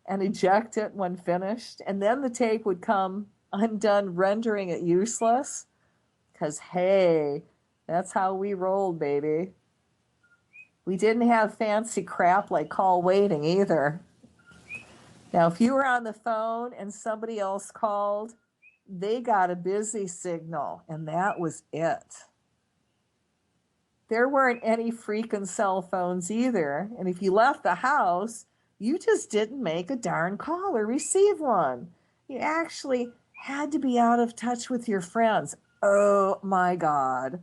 and eject it when finished. And then the tape would come undone, rendering it useless. Because, hey, that's how we rolled, baby. We didn't have fancy crap like call waiting either. Now, if you were on the phone and somebody else called, they got a busy signal, and that was it. There weren't any freaking cell phones either, and if you left the house, you just didn't make a darn call or receive one. You actually had to be out of touch with your friends. Oh my God.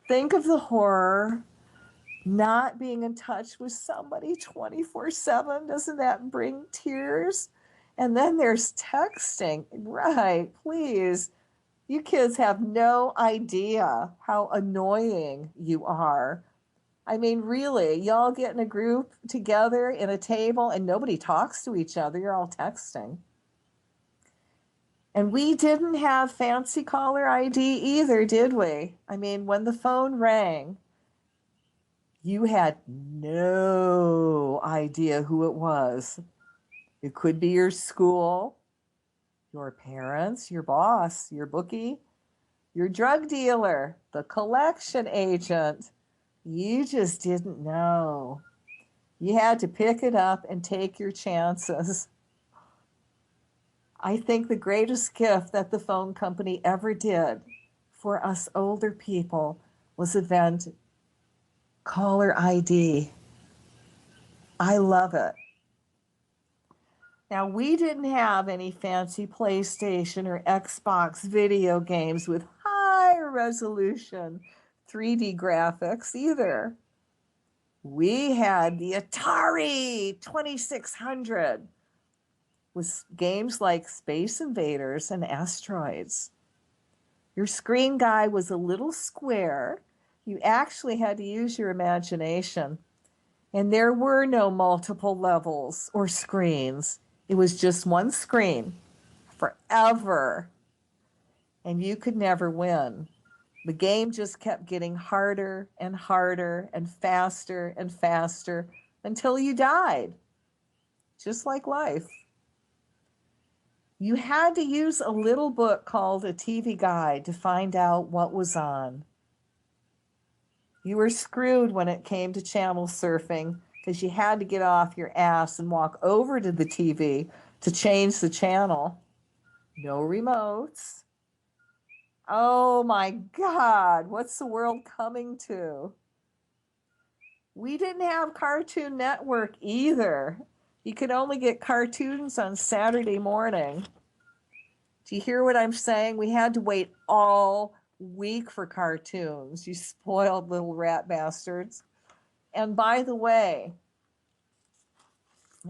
Think of the horror. Not being in touch with somebody 24/7, doesn't that bring tears? And then there's texting. Right, please. You kids have no idea how annoying you are. I mean, really, y'all get in a group together in a table and nobody talks to each other. You're all texting. And we didn't have fancy caller ID either, did we? I mean, when the phone rang, you had no idea who it was. It could be your school, your parents, your boss, your bookie, your drug dealer, the collection agent. You just didn't know. You had to pick it up and take your chances. I think the greatest gift that the phone company ever did for us older people was invent caller ID. I love it. Now, we didn't have any fancy PlayStation or Xbox video games with high resolution 3D graphics either. We had the Atari 2600 with games like Space Invaders and Asteroids. Your screen guy was a little square. You actually had to use your imagination. And there were no multiple levels or screens. It was just one screen forever. And you could never win. The game just kept getting harder and harder and faster until you died. Just like life. You had to use a little book called a TV guide to find out what was on. You were screwed when it came to channel surfing because you had to get off your ass and walk over to the TV to change the channel. No remotes. Oh my God, what's the world coming to? We didn't have Cartoon Network either. You could only get cartoons on Saturday morning. Do you hear what I'm saying? We had to wait all week for cartoons, you spoiled little rat bastards. And by the way,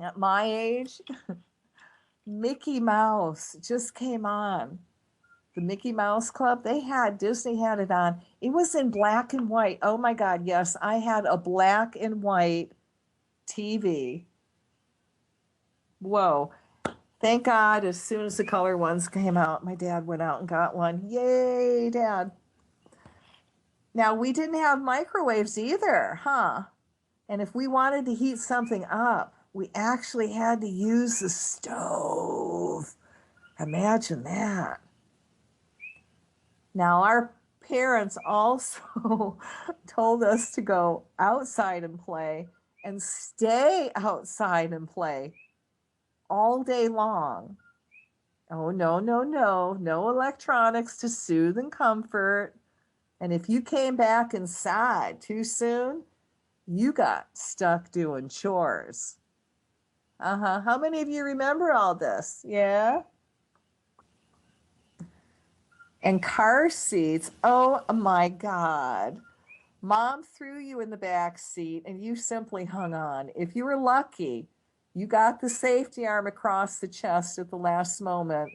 at my age, Mickey Mouse just came on. The Mickey Mouse Club, Disney had it on. It was in black and white. Oh my God, yes, I had a black and white TV. Whoa. Thank God, as soon as the color ones came out, my dad went out and got one. Yay, Dad. Now, we didn't have microwaves either, huh? And if we wanted to heat something up, we actually had to use the stove. Imagine that. Now, our parents also told us to go outside and play and stay outside and play all day long. Oh, no, no, no. No electronics to soothe and comfort. And if you came back inside too soon, you got stuck doing chores. How many of you remember all this? Yeah? And car seats. Oh my God. Mom threw you in the back seat and you simply hung on. If you were lucky, you got the safety arm across the chest at the last moment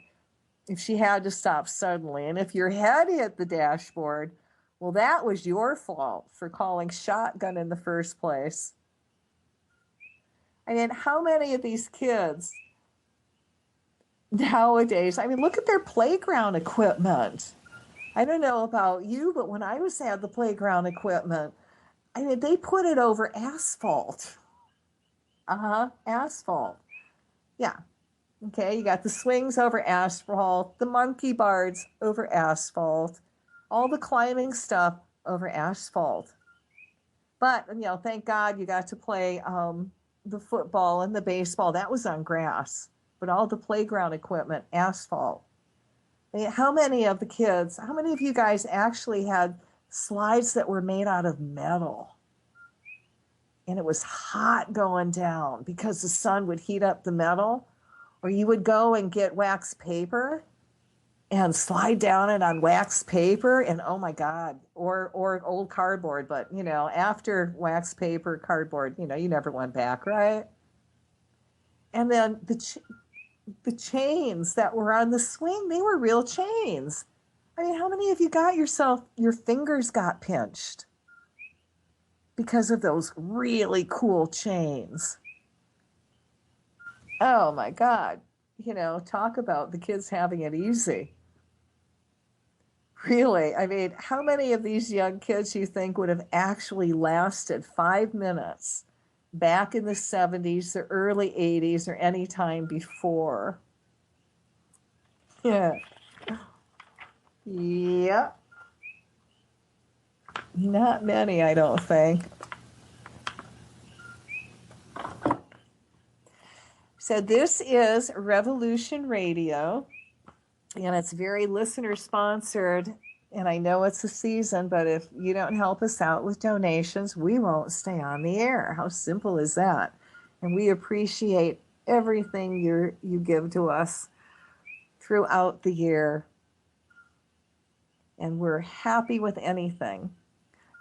if she had to stop suddenly. And if your head hit the dashboard, well, that was your fault for calling shotgun in the first place. I mean, how many of these kids nowadays, I mean, look at their playground equipment. I don't know about you, but when I was at the playground equipment, I mean, they put it over asphalt. Asphalt. Yeah. Okay, you got the swings over asphalt, the monkey bars over asphalt, all the climbing stuff over asphalt. But, thank God you got to play the football and the baseball. That was on grass. But all the playground equipment, asphalt. I mean, how many of the kids, how many of you guys actually had slides that were made out of metal? And it was hot going down because the sun would heat up the metal. Or you would go and get wax paper and slide down it on wax paper, and oh my God, or old cardboard. But after wax paper, cardboard, you never went back, right? And then the chains that were on the swing, they were real chains. I mean, how many of you got your fingers got pinched because of those really cool chains? Oh my God. Talk about the kids having it easy. Really? I mean, how many of these young kids you think would have actually lasted 5 minutes back in the 70s, the early 80s, or any time before? Yeah. Yep. Not many, I don't think. So this is Revolution Radio, and it's very listener sponsored. And I know it's a season, but if you don't help us out with donations, we won't stay on the air. How simple is that? And we appreciate everything you give to us throughout the year. And we're happy with anything.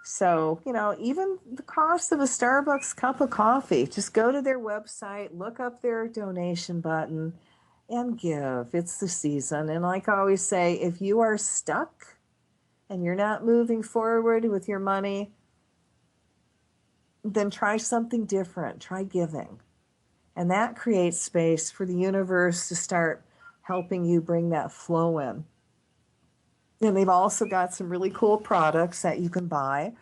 So, even the cost of a Starbucks cup of coffee, just go to their website, look up their donation button, and give. It's the season. And like I always say, if you are stuck and you're not moving forward with your money, then try something different. Try giving. And that creates space for the universe to start helping you bring that flow in. And they've also got some really cool products that you can buy.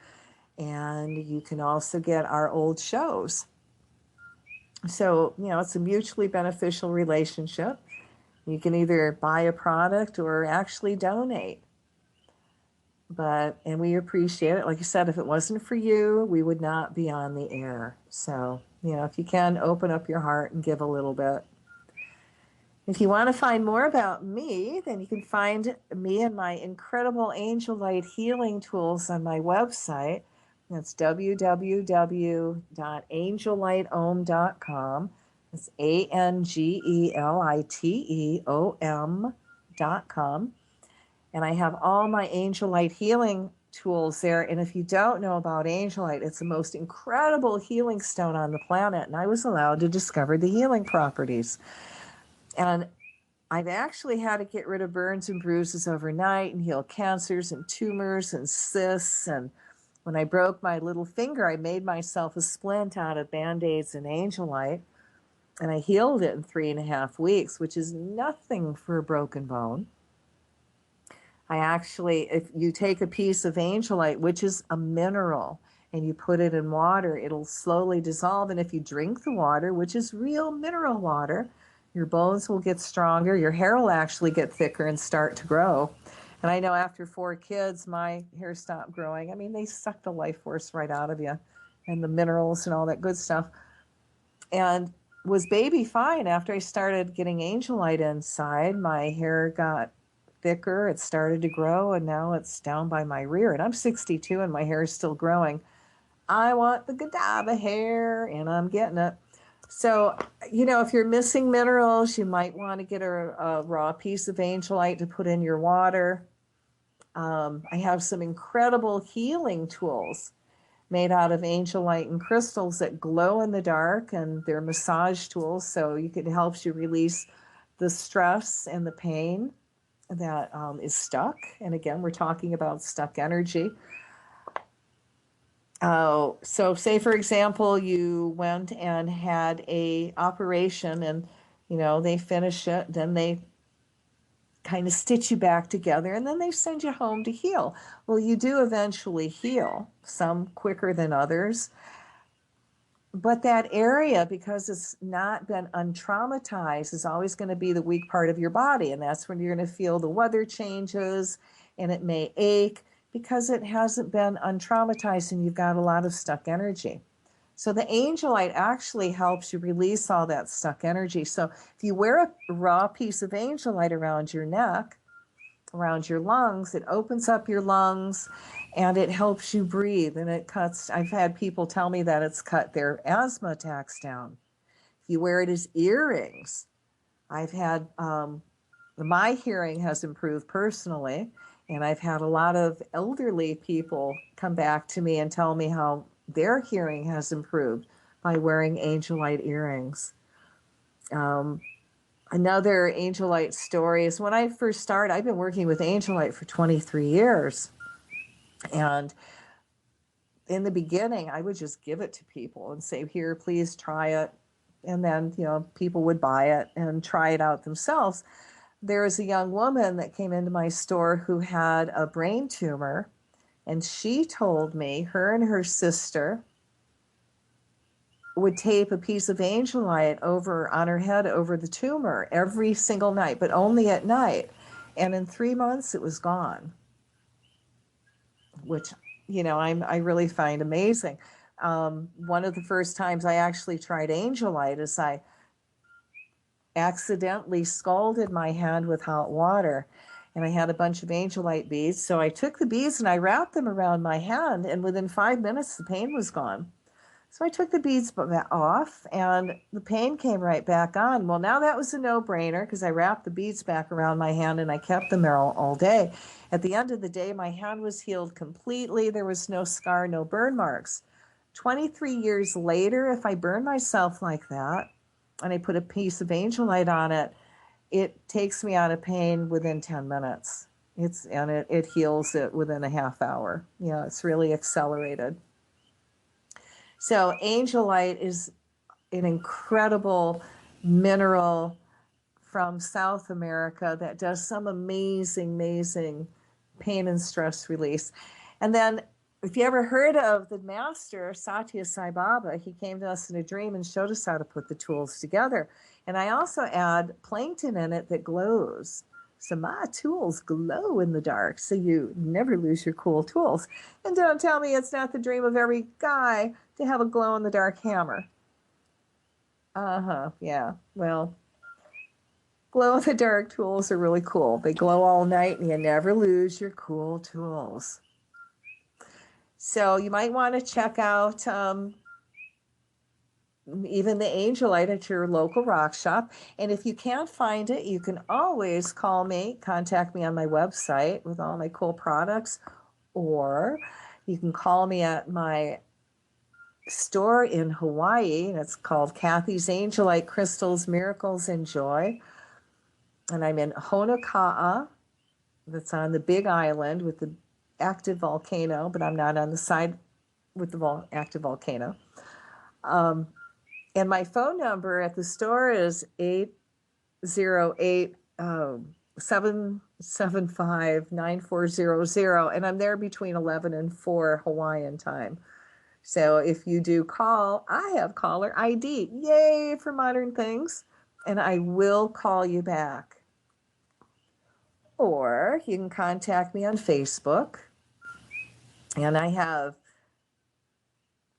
And you can also get our old shows. So, it's a mutually beneficial relationship. You can either buy a product or actually donate. And we appreciate it. Like I said, if it wasn't for you, we would not be on the air. So, if you can, open up your heart and give a little bit. If you want to find more about me, then you can find me and my incredible angel light healing tools on my website. That's www.angelliteom.com. It's ANGELITEOM.com. And I have all my angel light healing tools there. And if you don't know about angel light, it's the most incredible healing stone on the planet. And I was allowed to discover the healing properties. And I've actually had to get rid of burns and bruises overnight and heal cancers and tumors and cysts. And when I broke my little finger, I made myself a splint out of Band-Aids and angel light. And I healed it in 3.5 weeks, which is nothing for a broken bone. If you take a piece of angel light, which is a mineral, and you put it in water, it'll slowly dissolve. And if you drink the water, which is real mineral water, your bones will get stronger. Your hair will actually get thicker and start to grow. And I know after 4 kids, my hair stopped growing. I mean, they suck the life force right out of you and the minerals and all that good stuff. And was baby fine after I started getting angel light inside. My hair got thicker. It started to grow, and now it's down by my rear. And I'm 62 and my hair is still growing. I want the Godiva hair, and I'm getting it. So, if you're missing minerals, you might want to get a raw piece of angel light to put in your water. I have some incredible healing tools made out of angel light and crystals that glow in the dark, and they're massage tools, so it helps you release the stress and the pain that is stuck. And again, we're talking about stuck energy. Oh, so say for example, you went and had a operation and they finish it, then they kind of stitch you back together and then they send you home to heal. Well, you do eventually heal, some quicker than others. But that area, because it's not been untraumatized, is always going to be the weak part of your body. And that's when you're going to feel the weather changes and it may ache because it hasn't been untraumatized and you've got a lot of stuck energy. So the angelite actually helps you release all that stuck energy. So if you wear a raw piece of angelite around your neck, around your lungs, it opens up your lungs and it helps you breathe. And it cuts, I've had people tell me that it's cut their asthma attacks down. If you wear it as earrings, I've had, my hearing has improved personally. And I've had a lot of elderly people come back to me and tell me how their hearing has improved by wearing angelite earrings. Um, Another angelite story is when I first started, I've been working with angelite for 23 years. And in the beginning, I would just give it to people and say, here, please try it. And then, people would buy it and try it out themselves. There was a young woman that came into my store who had a brain tumor. And she told me her and her sister would tape a piece of angelite over on her head over the tumor every single night, but only at night. And in 3 months, it was gone, which, I really find amazing. One of the first times I actually tried angelite is I accidentally scalded my hand with hot water. And I had a bunch of angelite beads. So I took the beads and I wrapped them around my hand. And within 5 minutes, the pain was gone. So I took the beads off and the pain came right back on. Well, now that was a no-brainer because I wrapped the beads back around my hand and I kept them there all day. At the end of the day, my hand was healed completely. There was no scar, no burn marks. 23 years later, if I burn myself like that and I put a piece of angelite on it, it takes me out of pain within 10 minutes. It heals it within a half hour. It's really accelerated. So angelite is an incredible mineral from South America that does some amazing, amazing pain and stress release. And then if you ever heard of the master, Satya Sai Baba, he came to us in a dream and showed us how to put the tools together. And I also add plankton in it that glows. So my tools glow in the dark, so you never lose your cool tools. And don't tell me it's not the dream of every guy to have a glow-in-the-dark hammer. Yeah. Well, glow-in-the-dark tools are really cool. They glow all night, and you never lose your cool tools. So you might want to check out even the angelite at your local rock shop. And if you can't find it, you can always call me, contact me on my website with all my cool products, or you can call me at my store in Hawaii, and it's called Cathy's Angelite Crystals, Miracles, and Joy. And I'm in Honoka'a, that's on the Big Island with the active volcano, but I'm not on the side with the active volcano. And my phone number at the store is 808 775 9400, and I'm there between 11 and 4 Hawaiian time. So if you do call, I have caller ID. Yay for modern things. And I will call you back. Or you can contact me on Facebook. And I have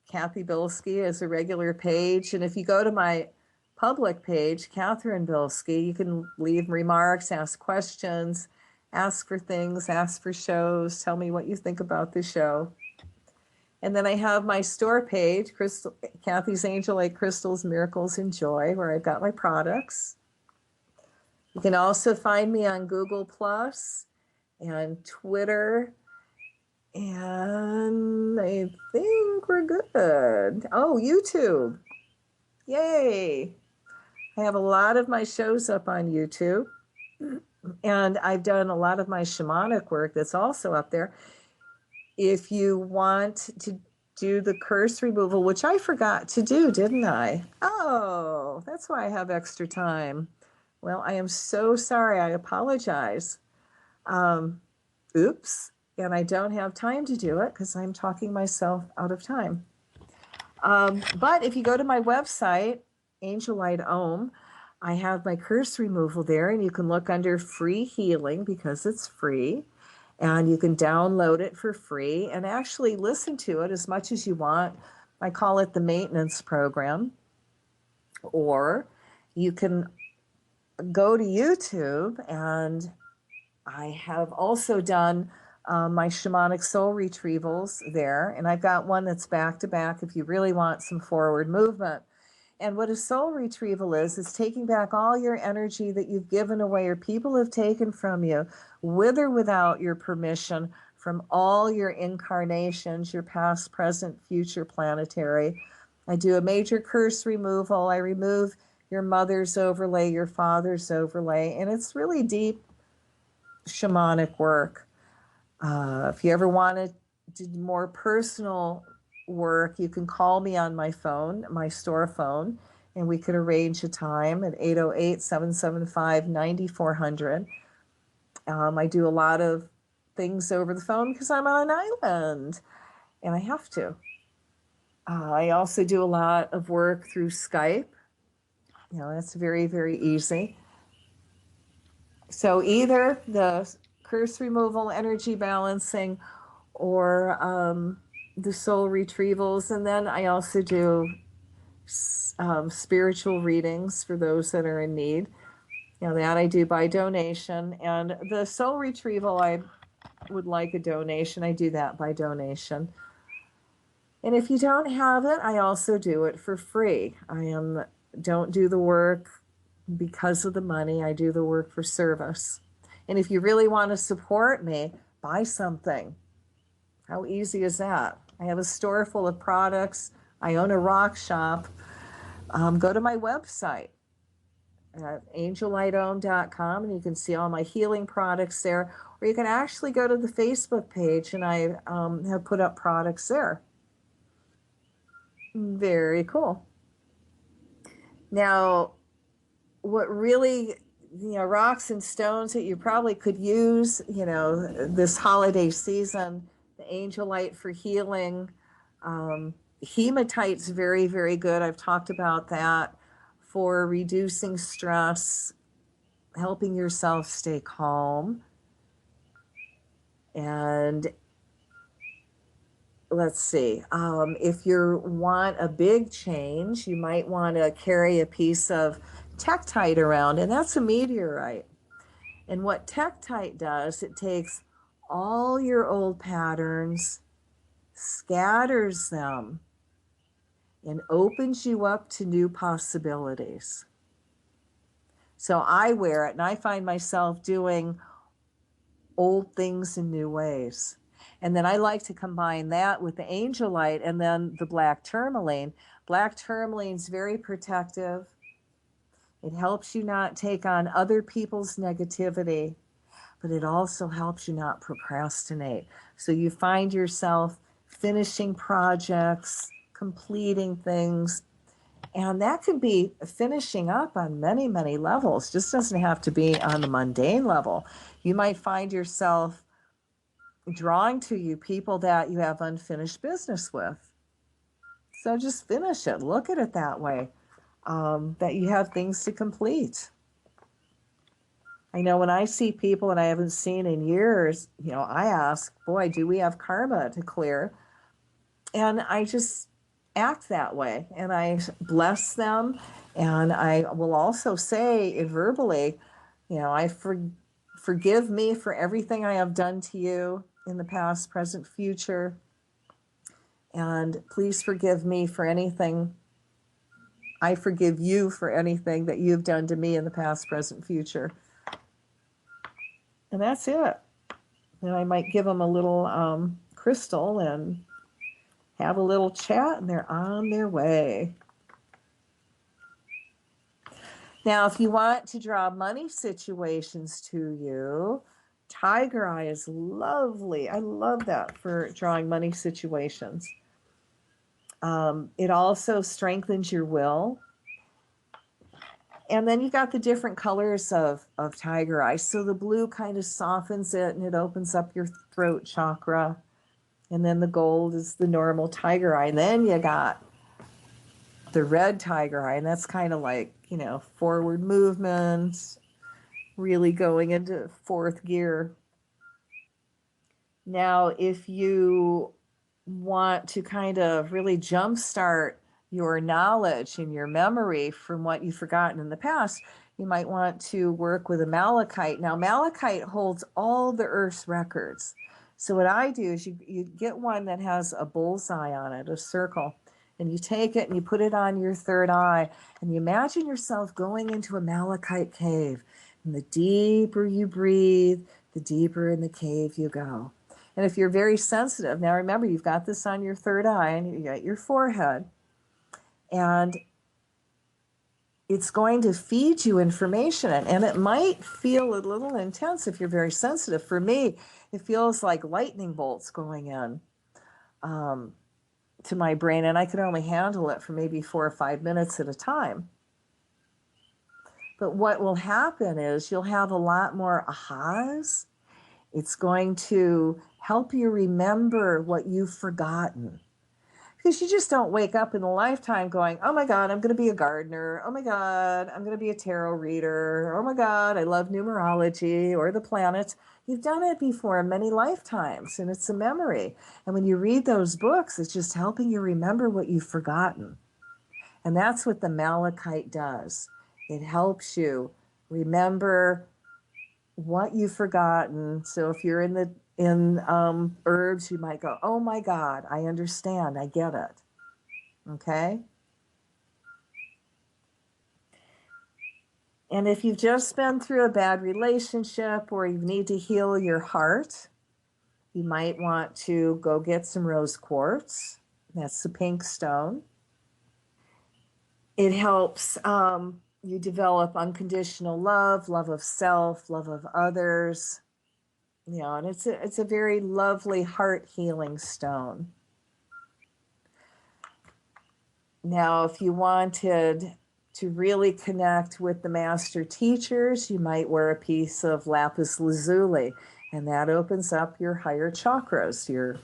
Cathy Bilsky as a regular page. And if you go to my public page, Catherine Bilsky, you can leave remarks, ask questions, ask for things, ask for shows, tell me what you think about the show. And then I have my store page, Cathy's Angelite Crystals, Miracles, and Joy, where I've got my products. You can also find me on Google Plus and Twitter. And I think we're good. Oh, YouTube. Yay. I have a lot of my shows up on YouTube. And I've done a lot of my shamanic work that's also up there. If you want to do the curse removal, which I forgot to do, didn't I? Oh, that's why I have extra time. Well, I am so sorry. I apologize. Um, Oops. And I don't have time to do it because I'm talking myself out of time. But if you go to my website, Angel Light Ohm, I have my curse removal there, and you can look under free healing because it's free. And you can download it for free and actually listen to it as much as you want. I call it the maintenance program. Or you can go to YouTube, and I have also done my shamanic soul retrievals there. And I've got one that's back to back if you really want some forward movement. And what a soul retrieval is taking back all your energy that you've given away or people have taken from you, with or without your permission, from all your incarnations, your past, present, future, planetary. I do a major curse removal. I remove your mother's overlay, your father's overlay, and it's really deep shamanic work. If you ever want to do more personal work, you can call me on my phone, my store phone, and we could arrange a time at 808-775-9400. I do a lot of things over the phone because I'm on an island and I have to. I also do a lot of work through Skype. That's very, very easy. So either the curse removal, energy balancing, or the soul retrievals. And then I also do spiritual readings for those that are in need. That I do by donation. And the soul retrieval, I would like a donation. I do that by donation. And if you don't have it, I also do it for free. Don't do the work because of the money. I do the work for service. And if you really want to support me, buy something. How easy is that? I have a store full of products. I own a rock shop. Go to my website at angellightohm.com, and you can see all my healing products there. Or you can actually go to the Facebook page, and I have put up products there. Very cool. Now, what really, rocks and stones that you probably could use, this holiday season, the angel light for healing. Hematite's very, very good. I've talked about that for reducing stress, helping yourself stay calm. And let's see, if you want a big change, you might want to carry a piece of tektite around, and that's a meteorite. And what tektite does, it takes all your old patterns, scatters them, and opens you up to new possibilities. So I wear it, and I find myself doing old things in new ways. And then I like to combine that with the angel light and then the black tourmaline. Black tourmaline is very protective. It helps you not take on other people's negativity, but it also helps you not procrastinate. So you find yourself finishing projects, completing things, and that can be finishing up on many, many levels. It just doesn't have to be on the mundane level. You might find yourself drawing to you people that you have unfinished business with. So just finish it. Look at it that way, that you have things to complete. I know when I see people that I haven't seen in years, I ask, boy, do we have karma to clear? And I just act that way. And I bless them. And I will also say verbally, forgive me for everything I have done to you in the past, present, future. And please forgive me for anything. I forgive you for anything that you've done to me in the past, present, future. And that's it. And I might give them a little crystal and have a little chat, and they're on their way. Now, if you want to draw money situations to you, Tiger Eye is lovely. I love that for drawing money situations. It also strengthens your will. And then you got the different colors of tiger eye. So the blue kind of softens it and it opens up your throat chakra. And then the gold is the normal tiger eye. And then you got the red tiger eye, and that's kind of like, forward movement, really going into fourth gear. Now, if you want to kind of really jumpstart your knowledge and your memory from what you've forgotten in the past, you might want to work with a malachite. Now, malachite holds all the Earth's records. So what I do is you get one that has a bullseye on it, a circle, and you take it and you put it on your third eye, and you imagine yourself going into a malachite cave. And the deeper you breathe, the deeper in the cave you go. And if you're very sensitive, now remember, you've got this on your third eye and you got your forehead, and it's going to feed you information. And it might feel a little intense if you're very sensitive. For me, it feels like lightning bolts going in to my brain, and I can only handle it for maybe 4 or 5 minutes at a time. But what will happen is you'll have a lot more ahas. It's going to help you remember what you've forgotten. Because you just don't wake up in a lifetime going, oh my God, I'm going to be a gardener. Oh my God, I'm going to be a tarot reader. Oh my God, I love numerology or the planets. You've done it before many lifetimes, and it's a memory. And when you read those books, it's just helping you remember what you've forgotten. And that's what the malachite does. It helps you remember what you've forgotten. So if you're in herbs, you might go, oh my God, I understand, I get it. Okay? And if you've just been through a bad relationship or you need to heal your heart, you might want to go get some rose quartz. That's the pink stone. It helps you develop unconditional love, love of self, love of others. And it's a very lovely heart healing stone. Now, if you wanted to really connect with the master teachers, you might wear a piece of lapis lazuli, and that opens up your higher chakras, your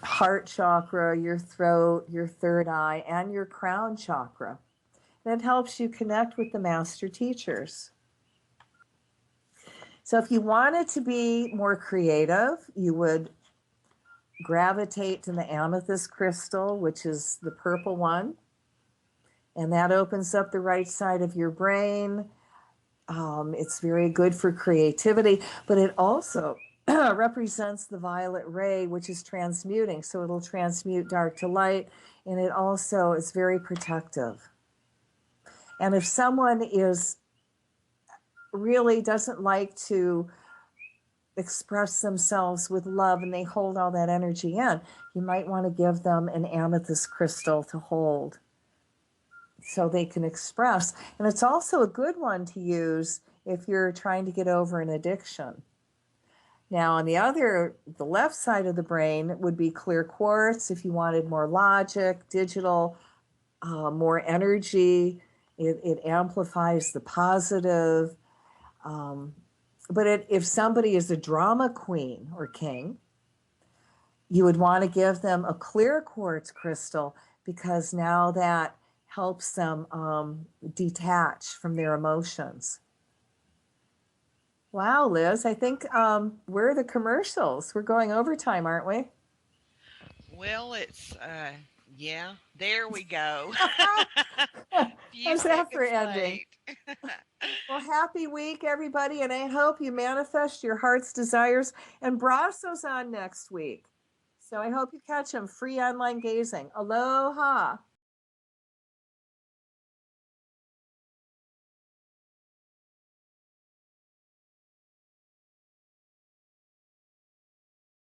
heart chakra, your throat, your third eye, and your crown chakra. And it helps you connect with the master teachers. So if you wanted to be more creative, you would gravitate to the amethyst crystal, which is the purple one. And that opens up the right side of your brain. It's very good for creativity, but it also represents the violet ray, which is transmuting. So it'll transmute dark to light, and it also is very protective. And if someone really doesn't like to express themselves with love and they hold all that energy in, you might want to give them an amethyst crystal to hold so they can express. And it's also a good one to use if you're trying to get over an addiction. Now, on the left side of the brain would be clear quartz if you wanted more logic, digital, more energy. It amplifies the positive. But if somebody is a drama queen or king, you would want to give them a clear quartz crystal, because now that helps them detach from their emotions. Wow, Liz, I think we're the commercials. We're going overtime, aren't we? Well, yeah, there we go. Few How's that for seconds ending? late. Well, happy week, everybody, and I hope you manifest your heart's desires. And Brasso's on next week. So I hope you catch him. Free online gazing. Aloha.